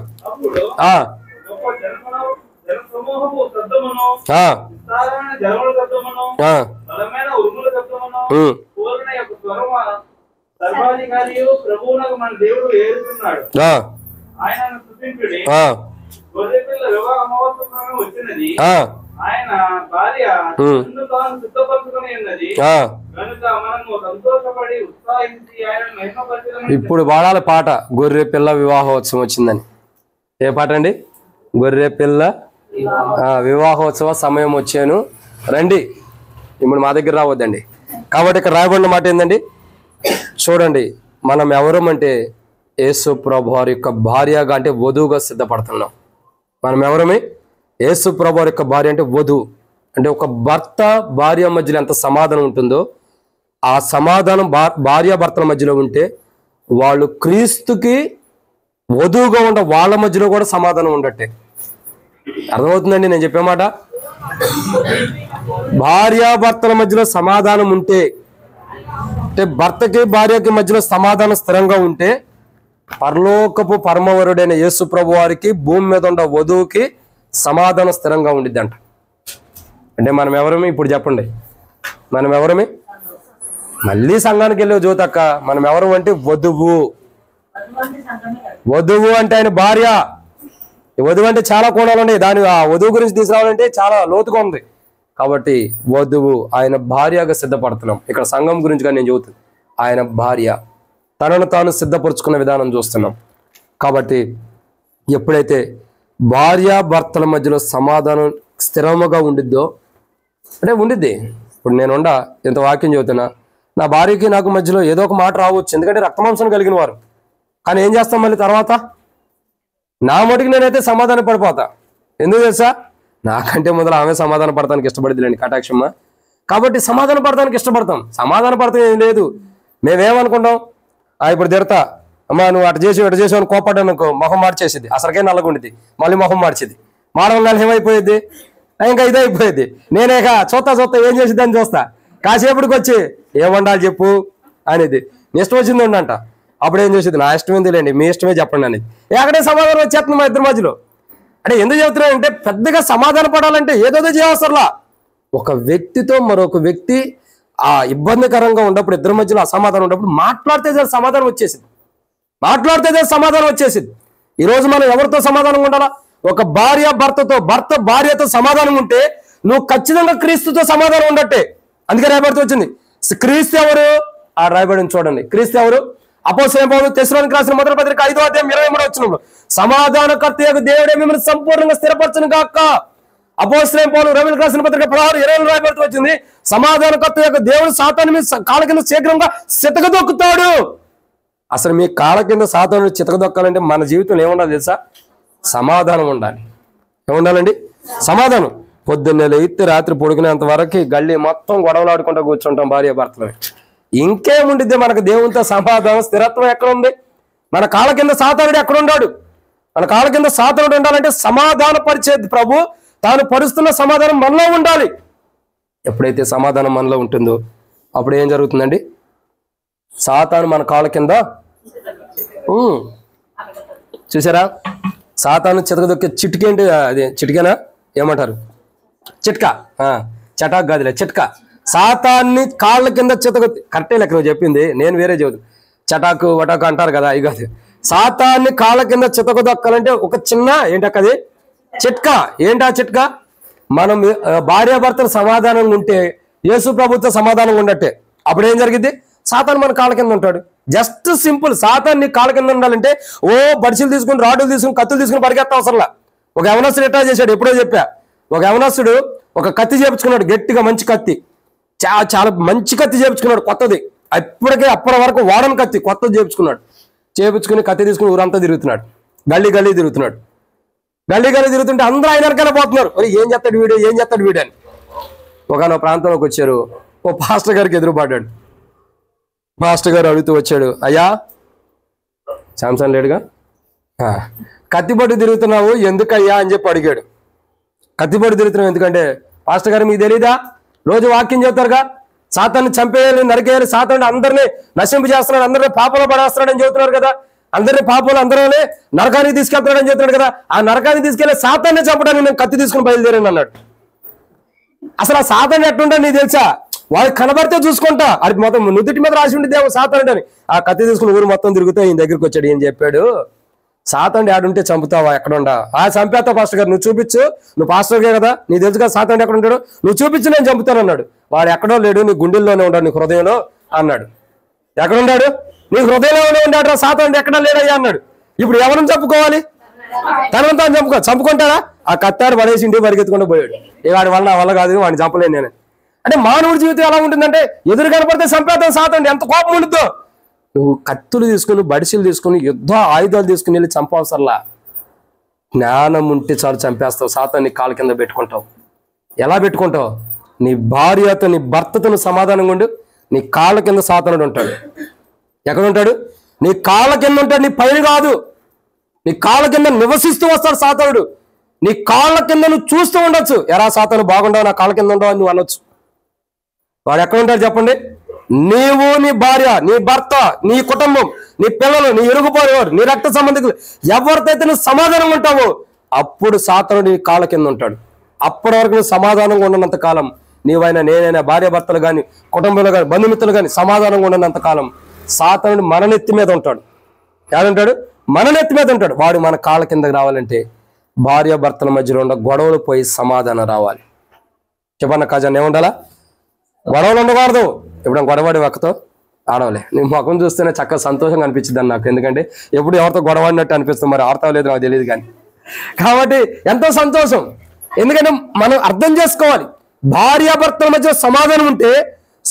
ఇప్పుడు వాడాల పాట గొర్రె పిల్ల వివాహోత్సవం వచ్చిందని. ఏ పాట అండి? గొర్రె పిల్ల వివాహోత్సవ సమయం వచ్చాను రండి. ఇప్పుడు మా దగ్గర రావద్దండి. కాబట్టి ఇక్కడ రాయబడిన మాట ఏందండి? చూడండి, మనం ఎవరం అంటే యేసు ప్రభు వారి యొక్క భార్యగా అంటే వధువుగా సిద్ధపడుతున్నాం. మనం ఎవరమే? యేసు ప్రభు వారి యొక్క భార్య అంటే వధువు. అంటే ఒక భర్త భార్య మధ్యలో ఎంత సమాధానం ఉంటుందో ఆ సమాధానం భార్యాభర్తల మధ్యలో ఉంటే వాళ్ళు క్రీస్తుకి వధువుగా ఉండ వాళ్ళ మధ్యలో కూడా సమాధానం ఉండట్టే. అర్థమవుతుందండి నేను చెప్పే మాట? భార్యాభర్తల మధ్యలో సమాధానం ఉంటే, అంటే భర్తకి భార్యకి మధ్యలో సమాధానం స్థిరంగా ఉంటే పరలోకపు పరమవరుడైన యేసు ప్రభు వారికి భూమి మీద ఉన్న వధువుకి సమాధానం స్థిరంగా ఉండిద్దంట. అంటే మనం ఎవరమే? ఇప్పుడు చెప్పండి, మనం ఎవరమే? మళ్ళీ సంఘానికి వెళ్ళే జ్యోతక్క, మనం ఎవరు అంటే వధువు. వధువు అంటే ఆయన భార్య. వధువు అంటే చాలా కోణాలు ఉన్నాయి. దాని ఆ వధువు గురించి తీసుకురావాలంటే చాలా లోతుగా ఉంది. కాబట్టి వధువు ఆయన భార్యగా సిద్ధపడుతున్నాం. ఇక్కడ సంఘం గురించి కానీ నేను చెబుతుంది. ఆయన భార్య తనను తాను సిద్ధపరుచుకున్న విధానం చూస్తున్నాం. కాబట్టి ఎప్పుడైతే భార్యాభర్తల మధ్యలో సమాధానం స్థిరముగా ఉండిద్దో, అంటే ఉండిద్ది. ఇప్పుడు నేనుండ ఇంత వాక్యం చెబుతున్నా, నా భార్యకి నాకు మధ్యలో ఏదో ఒక మాట రావచ్చు, ఎందుకంటే రక్తమాంసం కలిగిన వారు. కానీ ఏం చేస్తాం మళ్ళీ తర్వాత? నా మటుకు నేనైతే సమాధాన పడిపోతా. ఎందుకు తెలుసా? నాకంటే మొదలు ఆమె సమాధాన పడటానికి ఇష్టపడిద్దిలేండి కటాక్షమ్మ. కాబట్టి సమాధాన పడటానికి ఇష్టపడతాం. సమాధాన పడతాం ఏం లేదు. మేమేమనుకుంటాం, ఇప్పుడు తిడతా అమ్మా నువ్వు అటు చేసి అని కోపడ్డా అనుకో మొహం మార్చేసింది, అసలుకే నల్లగుండిది, మళ్ళీ మొహం మార్చేది. మాడవల్ల ఏమైపోయింది, ఇంకా ఇదైపోయింది. నేనేక చూస్తా ఏం చేసిద్ది అని చూస్తా, కాసేపటికి వచ్చి ఏమండాలి చెప్పు అనేది, నీ ఇష్టం వచ్చింది ఉండంట. అప్పుడు ఏం చేసేది, నా ఇష్టం ఏంది లేండి, మీ ఇష్టమే చెప్పండి అనేది. ఎక్కడే సమాధానం వచ్చేస్తుంది మా ఇద్దరి మధ్యలో. అంటే ఎందుకు చెప్తున్నానంటే పెద్దగా సమాధాన పడాలంటే ఏదోదో చేయవసరలా. ఒక వ్యక్తితో మరొక వ్యక్తి ఆ ఇబ్బందికరంగా ఉన్నప్పుడు, ఇద్దరి మధ్యలో అసమాధానం ఉన్నప్పుడు మాట్లాడితే సమాధానం వచ్చేసింది. ఈరోజు మనం ఎవరితో సమాధానంగా ఉండాలా? ఒక భార్య భర్తతో, భర్త భార్యతో సమాధానం ఉంటే నువ్వు ఖచ్చితంగా క్రీస్తుతో సమాధానం ఉండట్టే. అందుకే రాయబడుతూ వచ్చింది. క్రీస్తు ఎవరు? ఆ రాయబడిని చూడండి. క్రీస్తు ఎవరు? అపోస్తలుడైన పౌలు తెస్సలోనికీయులకు రాసిన మొదటి పత్రిక 5వ అధ్యాయం 23వ వచనంలో సమాధానకర్తయగు దేవుడే మిమ్మల్ని సంపూర్ణంగా స్థిరపరచును గాక. అపోస్తలుడైన పౌలు రోమీయులకు రాసిన పత్రిక 16:20 రాయబడుతూ వచ్చింది. సమాధానకర్తయగు దేవుడు సాతాను మీ కాళ్ళ కింద శీఘ్రంగా చితకదొక్కుతాడు. అసలు మీ కాళ్ళ కింద సాతాను చితకదొక్కాలంటే మన జీవితంలో ఏముండాలి తెలుసా? సమాధానం ఉండాలి. ఏముండాలండి? సమాధానం. పొద్దున్నే లేస్తే రాత్రి పడుకునేంత వరకు గల్లీ మొత్తం గొడవలాడుకుంటూ కూర్చుంటాం భార్య భర్తలు. ఇంకేముండిద్ది మనకు దేవునితో సమాధానం? స్థిరత్వం ఎక్కడ ఉంది? మన కాళ్ళ కింద సాతానుడు ఎక్కడ ఉన్నాడు? మన కాళ్ళ కింద సాతానుడు ఉండాలంటే సమాధాన పరిచేది ప్రభు తాను పరుస్తున్న సమాధానం మనలో ఉండాలి. ఎప్పుడైతే సమాధానం మనలో ఉంటుందో అప్పుడు ఏం జరుగుతుందండి? సాతాను మన కాళ్ళ కింద చూసారా? సాతాను చితకదొక్కే చిటికేంటి? అదే చిటికేనా ఏమంటారు? చిట్కా. చటాక్ కాదులే, చిట్కా. సాతాన్ని కాళ్ళ కింద కరెక్టే లెక్క నువ్వు చెప్పింది, నేను వేరే చెబుతు. చటాకు వటాకు అంటారు కదా, అవి కాదు. సాతాన్ని కాళ్ళ కింద చితకదొక్కాలంటే ఒక చిన్న ఏంటక్కది చిట్కా. ఏంటా చిట్కా? మనం భార్యాభర్తలు సమాధానంగా ఉంటే యేసు ప్రభుత్వ సమాధానంగా ఉండట్టే. అప్పుడు ఏం జరిగింది? సాతాను మన కాళ్ళ కింద ఉంటాడు. Just simple. సాతాన్ని కాళ్ళ కింద ఉండాలంటే ఓ బడిసీలు తీసుకుని, రాడులు తీసుకుని, కత్తులు తీసుకుని పరిగెత్తా అవసరంలా. ఒక యవనస్తుడు ఎట్లా చేశాడు ఎప్పుడో చెప్పా. ఒక యవనస్తుడు ఒక కత్తి చేపించుకున్నాడు, గట్టిగా మంచి కత్తి, చాలా మంచి కత్తి చేపించుకున్నాడు, కొత్తది. అప్పటి వరకు వాడని కత్తి కొత్తది చేపించుకుని కత్తి తీసుకుని ఊరంతా తిరుగుతున్నాడు, గల్లీ తిరుగుతుంటే అందరూ ఆయన వెనకాల పోతున్నారు. ఏం చేస్తాడు వీడు అని. ఒకనో ప్రాంతంలోకి వచ్చారు. ఓ పాస్టర్ గారికి ఎదురుపడ్డాడు. మాస్టర్ గారు అడుగుతూ వచ్చాడు, అయ్యా శాంసన్ లేడుగా, కత్తిపట్టు తిరుగుతున్నావు ఎందుకయ్యా అని చెప్పి అడిగాడు. కత్తిపట్టు తిరుగుతున్నావు ఎందుకంటే, పాస్టర్ గారు మీకు తెలీదా, రోజు వాక్యం చెప్తారుగా, సాతాన్ని చంపేయాలి, నరికేయాలి, సాతాన్ని అందరినీ నశింపు చేస్తున్నాడు, అందరినీ పాపంలో పడేస్తున్నాడు అని చెబుతున్నారు కదా, అందరినీ పాపంలో అందరినీ నరకానికి తీసుకెళ్తున్నాడు అని చెప్తున్నాడు కదా, ఆ నరకానికి తీసుకెళ్లి సాతాన్ని చంపడానికి నేను కత్తి తీసుకుని బయలుదేరాను అన్నాడు. అసలు ఆ సాతాన్ని ఎట్లుంటా నీకు తెలుసా? వాడు కనబడితే చూసుకుంటా, అది మొత్తం నుదుటి మీద రాసి ఉండి దేవు సాతానుడు అని. ఆ కత్తి తీసుకుని ఊరు మొత్తం తిరుగుతూ ఈయన దగ్గరికి వచ్చాడు. ఏం చెప్పాడు? సాతానుడు ఆడుంటే చంపుతావా, ఎక్కడుండా? చంపేస్తా పాస్టర్ గారు, నువ్వు చూపించు, నువ్వు పాస్టర్గా కదా, నీ తెలుసు కదా సాతానుడు ఎక్కడ ఉంటాడు, నువ్వు చూపించు, నేను చంపుతాను అన్నాడు. వాడు ఎక్కడో లేడు, నీ గుండెల్లోనే ఉన్నాడు, నీ హృదయంలో అన్నాడు. ఎక్కడున్నాడు? నీ హృదయంలోనే ఉన్నాడు, సాతానుడు ఎక్కడా లేడయ్యా అన్నాడు. ఇప్పుడు ఎవరిని చంపుకోవాలి? తనంతా చంపుకుంటారా? ఆ కత్తారు పడేసి ఇంటికి పరిగెత్తుకుంటూ పోయాడు. వాడి వల్ల కాదు, వాడిని చంపలేను నేను. అంటే మానవుడి జీవితం ఎలా ఉంటుందంటే, ఎదురు కనపడితే చంపేద్దాం సాతానుడు, ఎంత కోపం ఉంటుందో. నువ్వు కత్తులు తీసుకుని, బడిసీలు తీసుకుని, యుద్ధ ఆయుధాలు తీసుకుని వెళ్ళి చంపవసరలా. జ్ఞానం ఉంటే చాలు చంపేస్తావు. సాతాన్ని కాళ్ళ కింద పెట్టుకుంటావు. ఎలా పెట్టుకుంటావు? నీ భార్యతో, నీ భర్తతో సమాధానంగా ఉండు. నీ కాళ్ళ కింద సాతానుడు ఉంటాడు. ఎక్కడ ఉంటాడు? నీ కాళ్ళ కింద ఉంటాడు, నీ పైన కాదు. నీ కాళ్ళ కింద నివసిస్తూ వస్తాడు సాతానుడు. నీ కాళ్ళ కింద నువ్వు చూస్తూ ఉండొచ్చు. ఎరా సాతాను బాగుండవు, నా కాళ్ళ కింద ఉండవు అని నువ్వు అనొచ్చు. వాడు ఎక్కడ ఉంటాడు చెప్పండి? నీవు, నీ భార్య, నీ భర్త, నీ కుటుంబం, నీ పిల్లలు, నీ ఇరుగుపోయేవారు, నీ రక్త సంబంధికులు, ఎవరితోయితే నువ్వు సమాధానం ఉంటావో అప్పుడు సాతానుడు నీ కాళ్ళ కింద ఉంటాడు. అప్పటి వరకు నువ్వు సమాధానంగా ఉండనంత కాలం, నీవైనా నేనైనా, భార్య భర్తలు కానీ, కుటుంబంలో కానీ, బంధుమిత్రులు కానీ సమాధానంగా ఉండనంత కాలం సాతానుడు మన నెత్తి మీద ఉంటాడు. ఏమంటాడు? మన నెత్తి మీద ఉంటాడు. వాడు మన కాళ్ళ కిందకి రావాలంటే భార్య భర్తల మధ్యలో ఉన్న గొడవలు పోయి సమాధానం రావాలి. చెప్పన్న ఖజాన్ ఏముండాలా? గొడవలు ఉండకూడదు. ఎప్పుడైనా గొడవడి ఒక్కతో ఆడవలే. నీ ముఖం చూస్తేనే చక్కగా సంతోషంగా అనిపించింది నాకు. ఎందుకంటే ఎప్పుడు ఎవరితో గొడవడినట్టు అనిపిస్తుంది, మరి ఆడతావు లేదు నాకు తెలియదు కానీ. కాబట్టి ఎంతో సంతోషం. ఎందుకంటే మనం అర్థం చేసుకోవాలి, భార్యాభర్తల మధ్య సమాధానం ఉంటే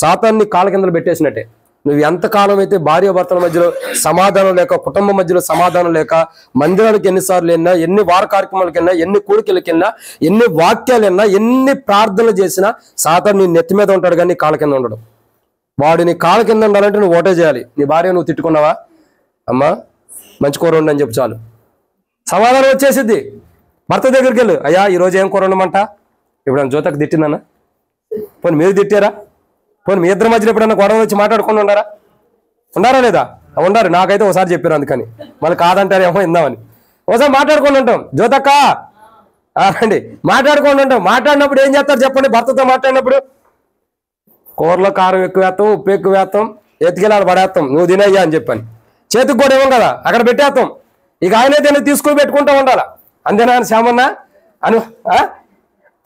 సాతాన్ని కాళ్ళ కిందలు పెట్టేసినట్టే. నువ్వు ఎంతకాలం అయితే భార్యాభర్తల మధ్యలో సమాధానం లేక, కుటుంబం మధ్యలో సమాధానం లేక, మందిరాలకు ఎన్నిసార్లు వెళ్ళినా, ఎన్ని వార కార్యక్రమాలకు వెళ్ళినా, ఎన్ని కూడికలకి వెళ్ళినా, ఎన్ని వాక్యాలు వెళ్ళినా, ఎన్ని ప్రార్థనలు చేసినా సాతాను నీ నెత్తి మీద ఉంటాడు కానీ నీ కాళ్ళ కింద ఉండడు. వాడు నీ కాళ్ళ కింద ఉండాలంటే నువ్వు ఓటే చేయాలి. నీ భార్య నువ్వు తిట్టుకున్నావా? అమ్మా మంచి కూర వండు అని చెప్పి చాలు, సమాధానం వచ్చేసిద్ది. భర్త దగ్గరికి వెళ్ళు, అయ్యా ఈరోజు ఏం కూర వండమంట. ఇప్పుడు జ్యోతకు తిట్టిందన్నా, పోనీ మీరు తిట్టారా? పోనీ మీ ఇద్దరి మధ్యలో ఎప్పుడన్నా గొడవలు వచ్చి మాట్లాడుకుండా ఉండారా లేదా? ఉండారు. నాకైతే ఒకసారి చెప్పారు, అందుకని మళ్ళీ కాదంటారేమో ఇందామని ఒకసారి మాట్లాడుకొని ఉంటాం. జ్యోతక్క రండి, మాట్లాడుకొని ఉంటాం. మాట్లాడినప్పుడు ఏం చేస్తారు చెప్పండి? భర్తతో మాట్లాడినప్పుడు కూరలో కారం ఎక్కువ వేస్తాం, ఉప్పు ఎక్కువ వేస్తాం, ఎత్తికెళ్ళాలి పడేస్తాం, నువ్వు తినయ్యా అని చెప్పని. చేతికి కూడా ఏమో కదా అక్కడ పెట్టేస్తాం. ఇక ఆయనే తిని తీసుకుని పెట్టుకుంటూ ఉండాలా. అంతేనా శ్యామన్న అని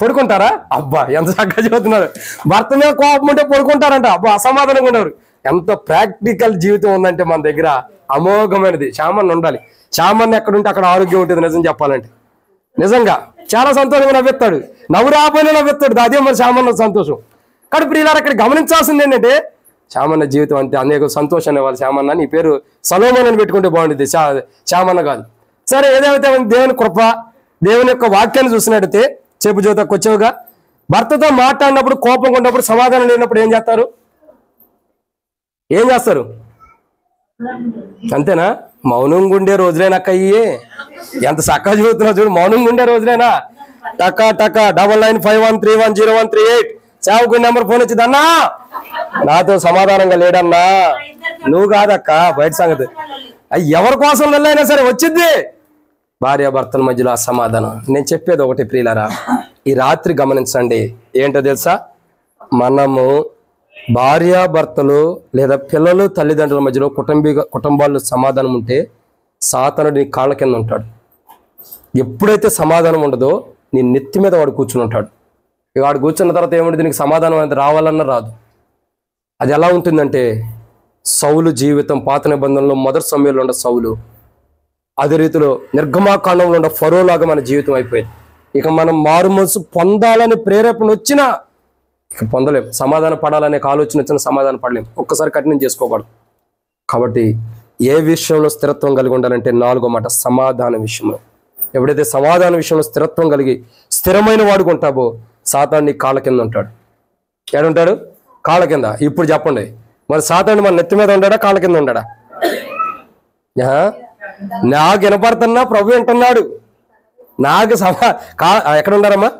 పడుకుంటారా? అబ్బా ఎంత చక్కగా చెబుతున్నారు. భర్త మీద కోపం ఉంటే పడుకుంటారంట. అబ్బా అసమాధానంగా ఉన్నారు. ఎంత ప్రాక్టికల్ జీవితం ఉందంటే మన దగ్గర, అమోఘమైనది. శ్యామన్న ఉండాలి. శ్యామన్న ఎక్కడుంటే అక్కడ ఆరోగ్యం ఉంటుంది. నిజం చెప్పాలంటే నిజంగా చాలా సంతోషంగా నవ్విస్తాడు. నవ్వు రాబోయే నవ్విస్తాడు. అదే మరి శ్యామన్న సంతోషం. కానీ ప్రియులారా అక్కడ గమనించాల్సింది ఏంటంటే శ్యామన్న జీవితం అంతే అనేక సంతోషాన్ని ఇవ్వాలి. శ్యామన్న నీ పేరు సలోమన్ అని పెట్టుకుంటే బాగుంటుంది, శ్యామన్న కాదు. సరే ఏదైతే దేవుని కృప, దేవుని యొక్క వాక్యాన్ని చూసినట్టయితే చెప్పు జ్యోతకు వచ్చావుగా, భర్తతో మాట్లాడినప్పుడు కోపం ఉన్నప్పుడు సమాధానం లేనప్పుడు ఏం చేస్తారు? అంతేనా? మౌనంగా ఉండే రోజులేనాక అయ్యే ఎంత చక్కగా చదువుతున్నావు చూడు. మౌనంగా ఉండే రోజులేనా? టకా టకా 9951310138 సేవకు నెంబర్ ఫోన్ వచ్చింది. అన్నా నాతో సమాధానంగా లేడన్నా. నువ్వు కాదక్క, బయట సంగతి. ఎవరి కోసం వెళ్ళైనా సరే వచ్చింది. భార్యాభర్తల మధ్యలో అసమాధానం. నేను చెప్పేది ఒకటి ప్రియులారా, ఈ రాత్రి గమనించండి. ఏంటో తెలుసా? మనము భార్యాభర్తలు లేదా పిల్లలు తల్లిదండ్రుల మధ్యలో కుటుంబాల్లో సమాధానం ఉంటే సాతానుడు నీ కాళ్ళ కింద ఉంటాడు. ఎప్పుడైతే సమాధానం ఉండదో నీ నెత్తి మీద వాడు కూర్చుని ఉంటాడు. ఇక వాడు కూర్చున్న తర్వాత ఏముంటుంది? దీనికి సమాధానం అనేది రావాలన్నా రాదు. అది ఎలా ఉంటుందంటే సౌలు జీవితం పాత నిబంధనలో మొదటి సమయంలో ఉన్న సౌలు, అదే రీతిలో నిర్గమాకాండంలో ఉన్న ఫరోలాగా మన జీవితం అయిపోయింది. ఇక మనం మారు మనసు పొందాలని ప్రేరేపణ వచ్చినా ఇక పొందలేం. సమాధానం పడాలనే ఆలోచన వచ్చినా సమాధానం పడలేం. ఒక్కసారి కఠినం చేసుకోకూడదు. కాబట్టి ఏ విషయంలో స్థిరత్వం కలిగి ఉండాలంటే 4వ మాట సమాధాన విషయంలో. ఎప్పుడైతే సమాధాన విషయంలో స్థిరత్వం కలిగి స్థిరమైన వాడుకు ఉంటావో సాతాను నీ కాళ్ళ కింద ఉంటాడు. ఏడుంటాడు? కాళ్ళ కింద. ఇప్పుడు చెప్పండి, మరి సాతాను మన నెత్తి మీద ఉంటాడా, కాళ్ళ కింద ఉంటాడా? నాకు వినపడుతున్నా ప్రభు వింటున్నాడు. నాకు ఎక్కడ ఉండారమ్మా?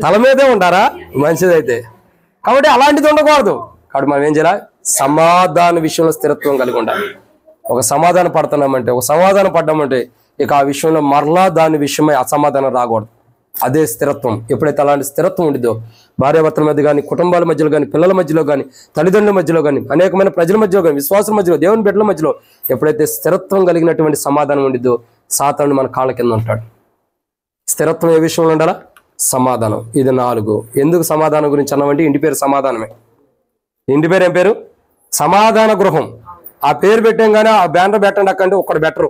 తల మీదే ఉండారా? మంచిదైతే. కాబట్టి అలాంటిది ఉండకూడదు. కాబట్టి మనం ఏం చేయాలి? సమాధాన విషయంలో స్థిరత్వం కలిగి ఉండాలి. ఒక సమాధానం పడుతున్నామంటే, ఒక సమాధానం పడ్డామంటే ఇక ఆ విషయంలో మరలా దాని విషయమై అసమాధానం రాకూడదు. అదే స్థిరత్వం. ఎప్పుడైతే అలాంటి స్థిరత్వం ఉండిదో భార్యాభర్తల మధ్య కానీ, కుటుంబాల మధ్యలో కానీ, పిల్లల మధ్యలో కానీ, తల్లిదండ్రుల మధ్యలో కానీ, అనేకమైన ప్రజల మధ్యలో కానీ, విశ్వాసుల మధ్యలో, దేవుని బిడ్డల మధ్యలో ఎప్పుడైతే స్థిరత్వం కలిగినటువంటి సమాధానం ఉండిదో సాతానుడు మన కాళ్ళ కింద ఉంటాడు. స్థిరత్వం ఏ విషయంలో ఉండాలా? సమాధానం. ఇది 4. ఎందుకు సమాధానం గురించి అన్నామంటే ఇంటి పేరు సమాధానమే. ఇంటి పేరు ఏం పేరు? సమాధాన గృహం. ఆ పేరు పెట్టాం కానీ ఆ బ్యానర్ పెట్టండి అక్కంటే ఒక్కడు బెటరు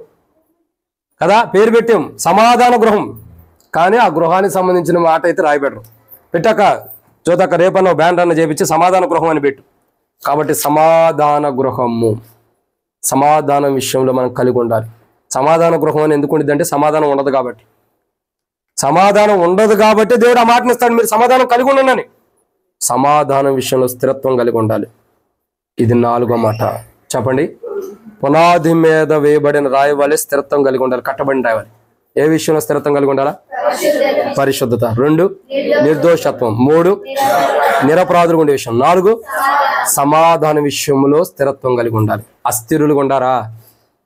కదా. పేరు పెట్టాం సమాధాన గృహం, కానీ ఆ గృహానికి సంబంధించిన మాట అయితే రాయబెట్టరు. పెట్టాక జ్యోతక్క రేపన్న బ్యానర్ అన్న చేపించి సమాధాన గృహం అని పెట్టు. కాబట్టి సమాధాన గృహము, సమాధానం విషయంలో మనం కలిగి ఉండాలి. సమాధాన గృహం అని ఎందుకు ఉండిద్దంటే సమాధానం ఉండదు కాబట్టి. సమాధానం ఉండదు కాబట్టి దేవుడు ఆ మాటని ఇస్తాడు, మీరు సమాధానం కలిగి ఉండండి. సమాధానం విషయంలో స్థిరత్వం కలిగి ఉండాలి. ఇది 4వ మాట. చెప్పండి. పునాది మీద వేయబడిన రాయి వలె స్థిరత్వం కలిగి ఉండాలి. కట్టబడిన రాయి వలె. ఏ విషయంలో స్థిరత్వం కలిగి ఉండాలా? పరిశుద్ధత. 2 నిర్దోషత్వం. 3 నిరపరాధులుగా ఉండే విషయం. 4 సమాధాన విషయంలో స్థిరత్వం కలిగి ఉండాలి. అస్థిరులుగా ఉండారా?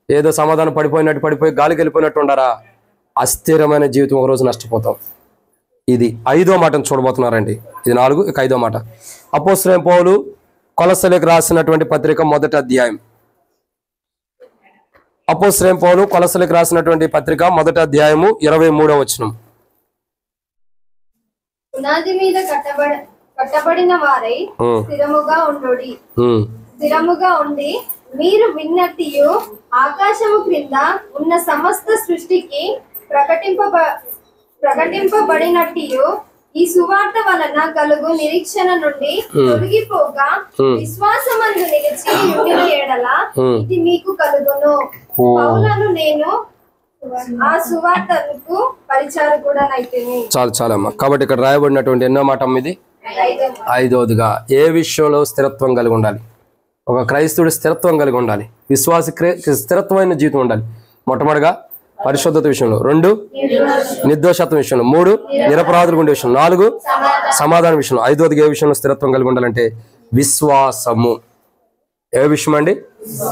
ఏదో సమాధానం పడిపోయి గాలికి వెళ్ళిపోయినట్టు ఉండారా? అస్థిరమైన జీవితం ఒకరోజు నష్టపోతాం. ఇది 5వ మాటను చూడబోతున్నారండి. ఇది 4. ఇక 5వ మాట అపోస్తలుడైన పౌలు కొలస్సీలకు రాసినటువంటి పత్రిక 1వ అధ్యాయం. అపోస్తలుడైన పౌలు కొలస్సీలకు రాసినటువంటి పత్రిక 1వ అధ్యాయము 23వ వచనం. పునాది మీద కట్టబడిన వారై స్థిరముగా ఉండి మీరు విన్నట్టు ఆకాశము క్రింద ఉన్న సమస్త సృష్టికి ప్రకటింపబడినట్టు ఈ సువార్త వలన కలుగు నిరీక్షణ నుండి తొలగిపోగా విశ్వాసమందు నిలిచి ఉండిన ఎడల ఇది మీకు కలుగును. పౌలను నేను ఆ సువార్తకు పరిచారకుడనైతిని. చాలమ్మా. కాబట్టి ఇక్కడ రాయబడినటువంటి ఎన్నో మాట ఇది 5వదిగా ఏ విషయంలో స్థిరత్వం కలిగి ఉండాలి? ఒక క్రైస్తవుడు స్థిరత్వం కలిగి ఉండాలి. విశ్వాసి స్థిరత్వమైన జీవితం ఉండాలి. మొట్టమొదటిగా పరిశుద్ధత విషయంలో, 2 నిర్దోషత్వం విషయంలో, 3 నిరపరాధులు ఉండే విషయం, 4 సమాధానం విషయంలో, 5వదిగా ఏ విషయంలో స్థిరత్వం కలిగి ఉండాలంటే విశ్వాసము. ఏ విషయం అండి?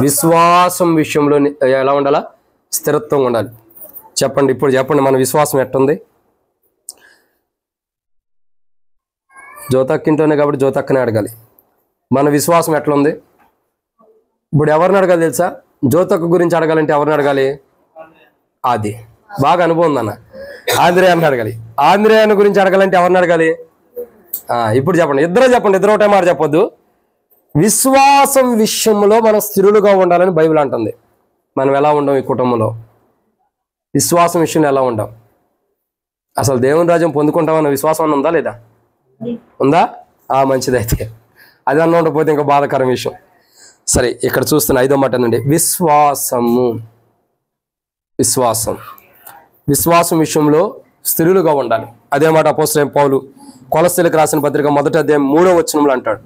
విశ్వాసం విషయంలో ఎలా ఉండాలా? స్థిరత్వం ఉండాలి. చెప్పండి, ఇప్పుడు చెప్పండి, మన విశ్వాసం ఎట్టుంది? జ్యోతక్కింటోనే కాబట్టి జ్యోతక్కనే అడగాలి. మన విశ్వాసం ఎట్లా ఉంది? ఇప్పుడు ఎవరిని అడగాలి తెలుసా? జ్యోతక్క గురించి అడగాలంటే ఎవరిని అడగాలి? అది బాగా అనుభవం ఉందన్న, ఆంధ్రేయాన్ని అడగాలి. ఆంధ్రేయాన్ని గురించి అడగాలంటే ఎవరిని అడగాలి? ఇప్పుడు చెప్పండి, ఇద్దరు ఒకటే మాట చెప్పొద్దు. విశ్వాసం విషయంలో మనం స్థిరులుగా ఉండాలని బైబిల్ అంటుంది. మనం ఎలా ఉండం ఈ కుటుంబంలో? విశ్వాసం విషయంలో ఎలా ఉండం? అసలు దేవుని రాజ్యం పొందుకుంటామన్న విశ్వాసం అన్న ఉందా లేదా? ఉందా? మంచిదైతే. అది అన్న ఉండకపోతే ఇంకా బాధాకరం విషయం. సరే, ఇక్కడ చూస్తున్న 5వ మాట ఏంటంటే విశ్వాసము. విశ్వాసం విషయంలో స్థిరులుగా ఉండాలి. అదే మాట అపోస్తలుడైన పౌలు కొలస్సీలకు రాసిన పత్రిక 1వ అధ్యాయం 3వ వచనంలో అంటాడు.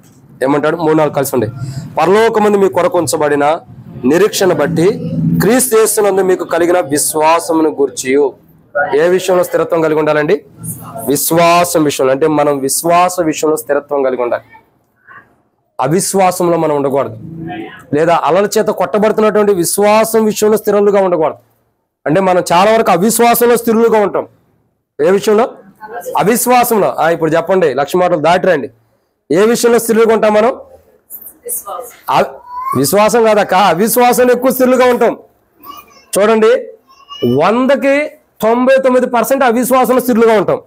ఏమంటాడు? 3-4 కలిసి ఉండే, పరలోకమందు మీ కొరకు ఉంచబడిన నిరీక్షణ బట్టి క్రీస్తు యేసునందు మీకు కలిగిన విశ్వాసమును గూర్చి. ఏ విషయంలో స్థిరత్వం కలిగి ఉండాలండి? విశ్వాసం విషయంలో. అంటే మనం విశ్వాస విషయంలో స్థిరత్వం కలిగి ఉండాలి. అవిశ్వాసంలో మనం ఉండకూడదు, లేదా అలల చేత కొట్టబడుతున్నటువంటి విశ్వాసం విషయంలో స్థిరులుగా ఉండకూడదు. అంటే మనం చాలా వరకు అవిశ్వాసంలో స్థిరులుగా ఉంటాం. ఏ విషయంలో? అవిశ్వాసంలో. ఇప్పుడు చెప్పండి, 1,00,000 మాటలు దాటిరండి. ఏ విషయంలో స్థిరులుగా ఉంటాం మనం? విశ్వాసం కాదక్క, అవిశ్వాసంలో ఎక్కువ స్థిరులుగా ఉంటాం. చూడండి, 100కి 99% అవిశ్వాసంలో స్థిరులుగా ఉంటాం.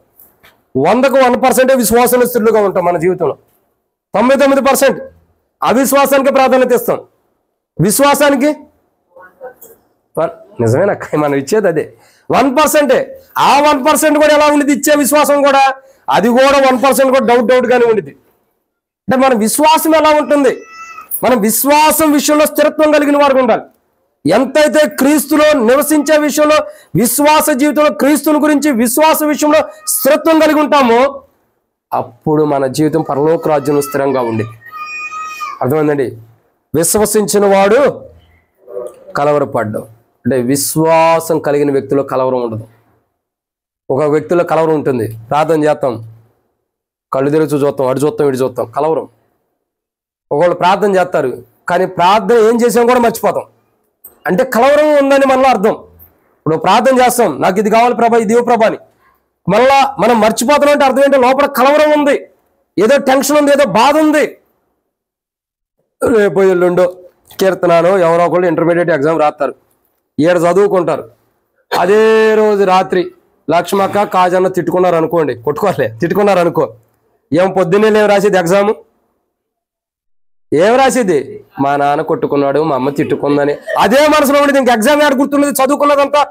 100కు 1% విశ్వాసంలో స్థిరులుగా ఉంటాం. మన జీవితంలో 99% అవిశ్వాసానికి ప్రాధాన్యత ఇస్తాం. విశ్వాసానికి నిజమేనా? మనం ఇచ్చేది అదే 1%. ఆ 1% కూడా ఎలా ఉండేది? ఇచ్చే విశ్వాసం కూడా, అది కూడా 1% కూడా డౌట్ గానే ఉండేది. అంటే మన విశ్వాసం ఎలా ఉంటుంది? మనం విశ్వాసం విషయంలో స్థిరత్వం కలిగిన వారికి ఉండాలి. ఎంతైతే క్రీస్తులో నివసించే విషయంలో, విశ్వాస జీవితంలో క్రీస్తుని గురించి విశ్వాస విషయంలో స్థిరత్వం కలిగి ఉంటామో అప్పుడు మన జీవితం పరలోక రాజ్యంలో స్థిరంగా ఉండేది. అర్థమైందండి? విశ్వసించిన వాడు కలవరపడ్డాడు. అంటే విశ్వాసం కలిగిన వ్యక్తిలో కలవరం ఉండదు. ఒక వ్యక్తిలో కలవరం ఉంటుంది. ప్రార్థన చేస్తాం, కళ్ళు తెరిచి చూస్తాం, అటు చూస్తాం, ఇటు చూస్తాం, కలవరం. ఒకళ్ళు ప్రార్థన చేస్తారు, కానీ ప్రార్థన ఏం చేసాం కూడా మర్చిపోతాం. అంటే కలవరం ఉందని మనలో అర్థం. ఇప్పుడు ప్రార్థన చేస్తాం, నాకు ఇది కావాలి ప్రభా, ఇది ప్రభా అని, మళ్ళా మనం మర్చిపోతున్నాం. అంటే అర్థం ఏంటంటే లోపల కలవరం ఉంది, ఏదో టెన్షన్ ఉంది, ఏదో బాధ ఉంది. రేపు ఎల్లుండో కీర్తనాలో ఎవరో ఒకళ్ళు ఇంటర్మీడియట్ ఎగ్జామ్ రాస్తారు, 7 చదువుకుంటారు. అదే రోజు రాత్రి లక్ష్మక్క కాజన్న తిట్టుకున్నారు అనుకోండి, కొట్టుకోలే, తిట్టుకున్నారు అనుకో, ఏం పొద్దున్నే లేవు రాసేది ఎగ్జామ్? ఏం రాసేది? మా నాన్న కొట్టుకున్నాడు, మా అమ్మ తిట్టుకుందని అదే మనసులో ఉండేది. ఇంక ఎగ్జామ్ ఏడు గుర్తున్నది, చదువుకున్నదంతా.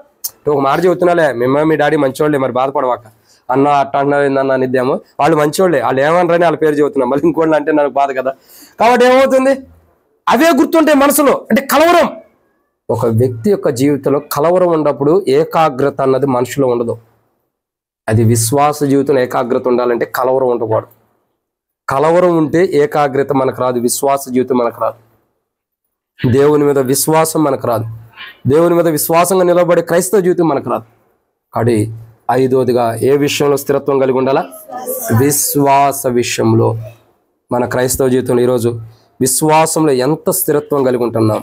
ఒక మాట చెబుతున్నాలే, మీ డాడీ మంచివాళ్ళే, మరి బాధపడవాక అన్న అట్ట అంటున్నారు ఏందన్న నిద్దాము, వాళ్ళు మంచివాళ్ళే, వాళ్ళు ఏమన్నారని వాళ్ళ పేరు చెబుతున్నాం, మళ్ళీ ఇంకోళ్ళు అంటే నాకు బాధ కదా. కాబట్టి ఏమవుతుంది? అవే గుర్తుంటాయి మనసులో. అంటే కలవరం. ఒక వ్యక్తి యొక్క జీవితంలో కలవరం ఉన్నప్పుడు ఏకాగ్రత అన్నది మనిషిలో ఉండదు. అది విశ్వాస జీవితంలో ఏకాగ్రత ఉండాలంటే కలవరం ఉండకూడదు. కలవరం ఉంటే ఏకాగ్రత మనకు రాదు, విశ్వాస జీవితం మనకు రాదు, దేవుని మీద విశ్వాసం మనకు రాదు, దేవుని మీద విశ్వాసంగా నిలబడే క్రైస్తవ జీవితం మనకు రాదు. కాబట్టి 5వదిగా ఏ విషయంలో స్థిరత్వం కలిగి ఉండాలా? విశ్వాస విషయంలో. మన క్రైస్తవ జీవితంలో ఈరోజు విశ్వాసంలో ఎంత స్థిరత్వం కలిగి ఉంటున్నాం,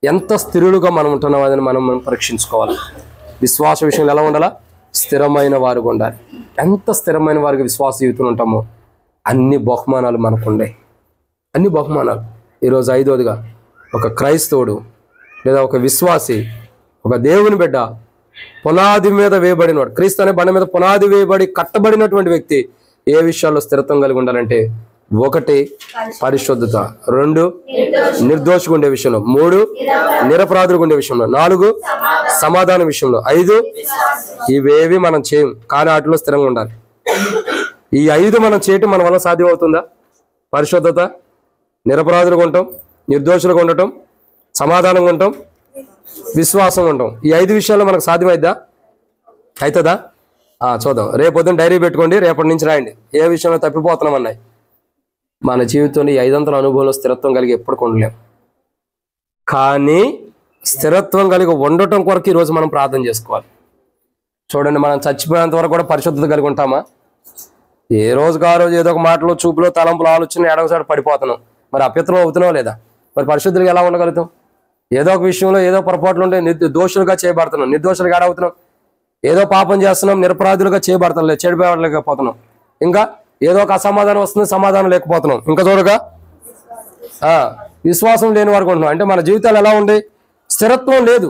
ఎంత స్థిరులుగా మనం ఉంటున్నాం అని మనం పరీక్షించుకోవాలి. విశ్వాస విషయంలో ఎలా ఉండాలా? స్థిరమైన వారుగా ఉండాలి. ఎంత స్థిరమైన వారికి విశ్వాస జీవితంలో ఉంటామో అన్ని బహుమానాలు మనకు ఉన్నాయి, అన్ని బహుమానాలు. ఈరోజు 5వదిగా ఒక క్రైస్తవుడు లేదా ఒక విశ్వాసి, ఒక దేవుని బిడ్డ, పునాది మీద వేయబడినవాడు, క్రీస్తు అనే బండ మీద పునాది వేయబడి కట్టబడినటువంటి వ్యక్తి ఏ విషయాల్లో స్థిరత్వం కలిగి ఉండాలంటే 1 పరిశుద్ధత, 2 నిర్దోషిగా ఉండే విషయంలో, 3 నిరపరాధులుగా ఉండే విషయంలో, 4 సమాధానం విషయంలో, 5 ఇవేవి మనం చేయం కానీ వాటిలో స్థిరంగా ఉండాలి. ఈ 5 మనం చేయటం మన వల్ల సాధ్యం అవుతుందా? పరిశుద్ధత, నిరపరాధులుగా ఉండటం, నిర్దోషులుగా ఉండటం, సమాధానంగా ఉండటం, విశ్వాసంగా ఉండటం. ఈ 5 విషయాల్లో మనకు సాధ్యమైద్దా? అవుతుందా? చూద్దాం. రేపొద్దున డైరీ పెట్టుకోండి, రేపటి నుంచి రాయండి ఏ విషయంలో తప్పిపోతున్నాం అన్నాయి. మన జీవితంలో ఈ 5 అనుభవంలో స్థిరత్వం కలిగి ఎప్పుడు ఉండలేం. కానీ స్థిరత్వం కలిగి ఉండటం కొరకు ఈరోజు మనం ప్రార్థన చేసుకోవాలి. చూడండి, మనం చచ్చిపోయేంత వరకు కూడా పరిశుద్ధత కలిగి ఉంటామా? ఏ రోజుకు ఆ రోజు ఏదో ఒక మాటలో, చూపులో, తలంపులో, ఆలోచన ఎడవసారి పడిపోతున్నాం. మరి అపిత్రం అవుతున్నాం లేదా? మరి పరిశుద్ధులుగా ఎలా ఉండగలుగుతాం? ఏదో ఒక విషయంలో ఏదో పొరపాట్లు ఉంటే దోషులుగా చేయబడుతున్నాం, నిర్దోషులుగా ఏడవుతున్నాం. ఏదో పాపం చేస్తున్నాం, నిరపరాధులుగా చేయబడతాం, చెడిపోలేకపోతున్నాం. ఇంకా ఏదో ఒక అసమాధానం వస్తుంది, సమాధానం లేకపోతున్నాం. ఇంకా చూడగా విశ్వాసం లేని వారికి ఉంటున్నాం. అంటే మన జీవితాలు ఎలా ఉండే? స్థిరత్వం లేదు.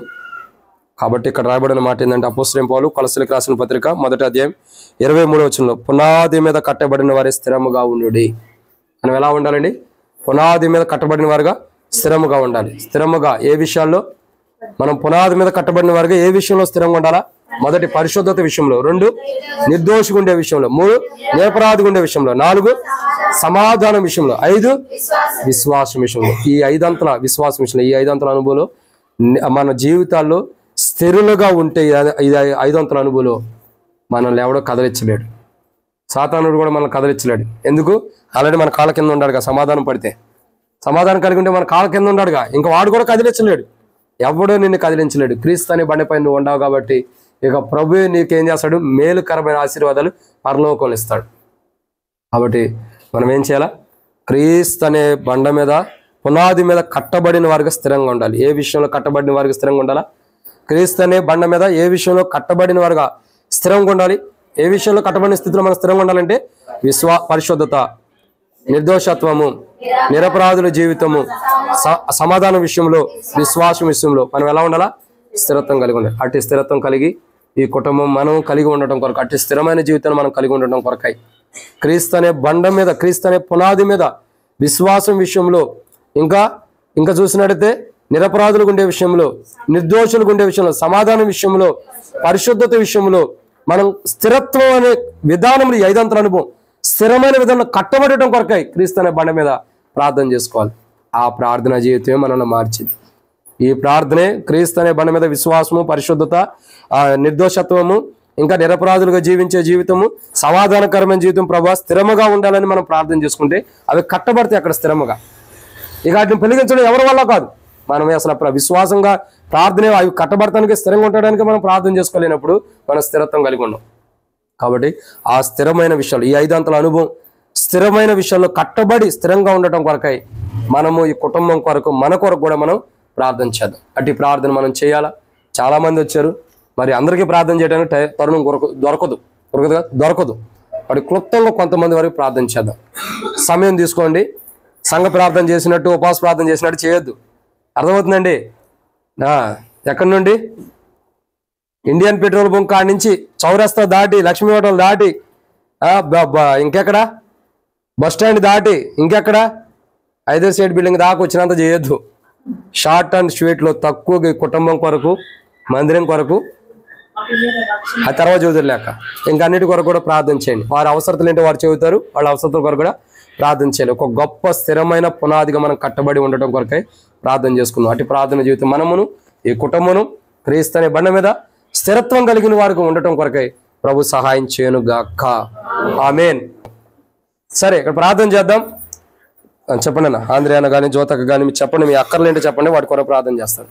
కాబట్టి ఇక్కడ రాయబడిన మాట ఏంటంటే, అపోస్తలుడైన పౌలు కొలస్సీయులకు రాసిన పత్రిక 1వ అధ్యాయం 23వ వచనంలో, పునాది మీద కట్టబడిన వారే స్థిరముగా ఉండుడి. మనం ఎలా ఉండాలండి? పునాది మీద కట్టబడిన వారుగా స్థిరముగా ఉండాలి. స్థిరముగా ఏ విషయాల్లో? మనం పునాది మీద కట్టబడిన వారుగా ఏ విషయంలో స్థిరంగా ఉండాలా? 1 పరిశుద్ధత విషయంలో, 2 నిర్దోషిగా ఉండే విషయంలో, 3 నిరపరాధిగా ఉండే విషయంలో, 4 సమాధానం విషయంలో, 5 విశ్వాసం విషయంలో. ఈ 5 అంతల విశ్వాసం విషయంలో, ఈ 5 అంతల అనుభవంలో మన జీవితాల్లో స్థిరులుగా ఉంటే, ఈ 5 అంతల అనుభవంలో మనల్ని ఎవడో కదలించలేడు. సాతానుడు కూడా మనల్ని కదలించలేడు. ఎందుకు? ఆల్రెడీ మన కాళ్ళ కింద ఉన్నాడుగా. సమాధానం పడితే, సమాధానం కలిగి ఉంటే మన కాళ్ళ కింద ఉన్నాడుగా. ఇంకా వాడు కూడా కదిలించలేడు. ఎవడో నిన్ను కదిలించలేడు. క్రీస్తు అనే బండిపై నువ్వు ఉండవు కాబట్టి ఇక ప్రభువే నీకేం చేస్తాడు? మేలుకరమైన ఆశీర్వాదాలు పరలోకంలో ఇస్తాడు. కాబట్టి మనం ఏం చేయాలా? క్రీస్తు అనే బండ మీద, పునాది మీద కట్టబడిన వారికి స్థిరంగా ఉండాలి. ఏ విషయంలో కట్టబడిన వారికి స్థిరంగా ఉండాలా? క్రీస్తు అనే బండ మీద ఏ విషయంలో కట్టబడిన వారుగా స్థిరంగా ఉండాలి? ఏ విషయంలో కట్టబడిన స్థితిలో మనం స్థిరంగా ఉండాలంటే, పరిశుద్ధత, నిర్దోషత్వము, నిరపరాధుల జీవితము, సమాధానం విషయంలో, విశ్వాసం విషయంలో మనం ఎలా ఉండాలా? స్థిరత్వం కలిగి ఉండాలి. అట్టి స్థిరత్వం కలిగి ఈ కుటుంబం మనం కలిగి ఉండటం కొరకు, అట్టి స్థిరమైన జీవితాన్ని మనం కలిగి ఉండటం కొరకై క్రీస్తు అనే బండ మీద, క్రీస్తు అనే పునాది మీద విశ్వాసం విషయంలో, ఇంకా చూసినట్టయితే నిరపరాధులు ఉండే విషయంలో, నిర్దోషులు ఉండే విషయంలో, సమాధానం విషయంలో, పరిశుద్ధత విషయంలో మనం స్థిరత్వం అనే విధానంలో, ఈ 5 అంతల అనుభవం స్థిరమైన విధానంలో కట్టబడటం కొరకై క్రీస్తు అనే బండ మీద ప్రార్థన చేసుకోవాలి. ఆ ప్రార్థన జీవితమే మనల్ని మార్చింది. ఈ ప్రార్థనే క్రీస్తు అనే బండ మీద విశ్వాసము, పరిశుద్ధత, నిర్దోషత్వము, ఇంకా నిరపరాధులుగా జీవించే జీవితము, సమాధానకరమైన జీవితం ప్రభా స్థిరముగా ఉండాలని మనం ప్రార్థన చేసుకుంటే అవి కట్టబడితే అక్కడ స్థిరముగా. ఇక వాటిని పెరిగించడం ఎవరి వల్ల కాదు. మనమే అసలు విశ్వాసంగా ప్రార్థన అవి కట్టబడటానికి, స్థిరంగా ఉండడానికి మనం ప్రార్థన చేసుకోలేనప్పుడు మనం స్థిరత్వం కలిగి ఉన్నాం. కాబట్టి ఆ స్థిరమైన విషయాలు, ఈ 5 అంతల అనుభవం స్థిరమైన విషయాల్లో కట్టబడి స్థిరంగా ఉండటం కొరకై మనము ఈ కుటుంబం కొరకు, మన కొరకు కూడా మనం ప్రార్థన చేద్దాం. అట్టి ప్రార్థన మనం చేయాలా? చాలా మంది వచ్చారు, మరి అందరికీ ప్రార్థన చేయడానికి తరుణం దొరకదు. వాటి క్లుప్తంగా కొంతమంది వరకు ప్రార్థన చేద్దాం. సమయం తీసుకోండి. సంఘ ప్రార్థన చేసినట్టు, ఉపవాస ప్రార్థన చేసినట్టు చేయొద్దు. అర్థమవుతుందండి? ఎక్కడి నుండి? ఇండియన్ పెట్రోల్ బంక్ కాడి నుంచి చౌరస్తా దాటి, లక్ష్మీ హోటల్ దాటి, ఇంకెక్కడ బస్ స్టాండ్ దాటి, ఇంకెక్కడ 5వ స్టేట్ బిల్డింగ్ దాకా వచ్చినంత చేయొద్దు. షార్ట్ అండ్ స్వీట్లో తక్కువ కుటుంబం కొరకు, మందిరం కొరకు, ఆ తర్వాత చదువులేక ఇంకా అన్నిటి కొరకు కూడా ప్రార్థన చేయండి. వారి అవసరతలు ఏంటో వారు చెబుతారు, వాళ్ళ అవసరతల కొరకు కూడా ప్రార్థన చేయాలి. ఒక గొప్ప స్థిరమైన పునాదిగా మనం కట్టబడి ఉండటం కొరకై ప్రార్థన చేసుకుందాం. అటు ప్రార్థన జీవితం మనమును, ఈ కుటుంబమును క్రీస్తు అనే బండ మీద స్థిరత్వం కలిగిన వారికి ఉండటం కొరకై ప్రభు సహాయం చేయను గాక. ఆమేన్. సరే, ఇక్కడ ప్రార్థన చేద్దాం. చెప్పండి అన్న, ఆంధ్రియాన కానీ, జ్యోతక కానీ, మీరు చెప్పండి, మీ అక్కర్లు ఏంటో చెప్పండి, వాటి కొరకు ప్రార్థన చేస్తాను.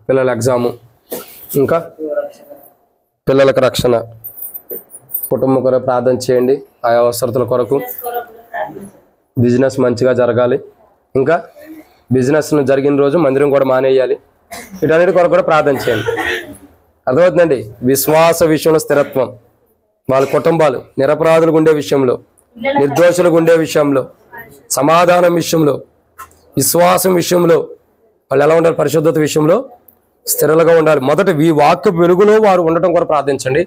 పిల్లల ఎగ్జాము, ఇంకా పిల్లలకు రక్షణ, కుటుంబం కొరకు ప్రార్థన చేయండి. ఆయా అవసరతల కొరకు, బిజినెస్ మంచిగా జరగాలి, ఇంకా బిజినెస్ జరిగిన రోజు మందిరం కూడా మానేయాలి. వీటన్నిటి కొరకు కూడా ప్రార్థన చేయండి. అర్థమవుతుందండి? విశ్వాస విషయంలో స్థిరత్వం, వాళ్ళ కుటుంబాలు నిరపరాధులకు ఉండే విషయంలో, నిర్దోషులకు ఉండే విషయంలో, సమాధానం విషయంలో, విశ్వాసం విషయంలో వాళ్ళు ఎలా ఉండాలి? పరిశుద్ధత విషయంలో స్థిరలుగా ఉండాలి. మొదట ఈ వాక్య వెలుగులో వారు ఉండటం కూడా ప్రార్థించండి.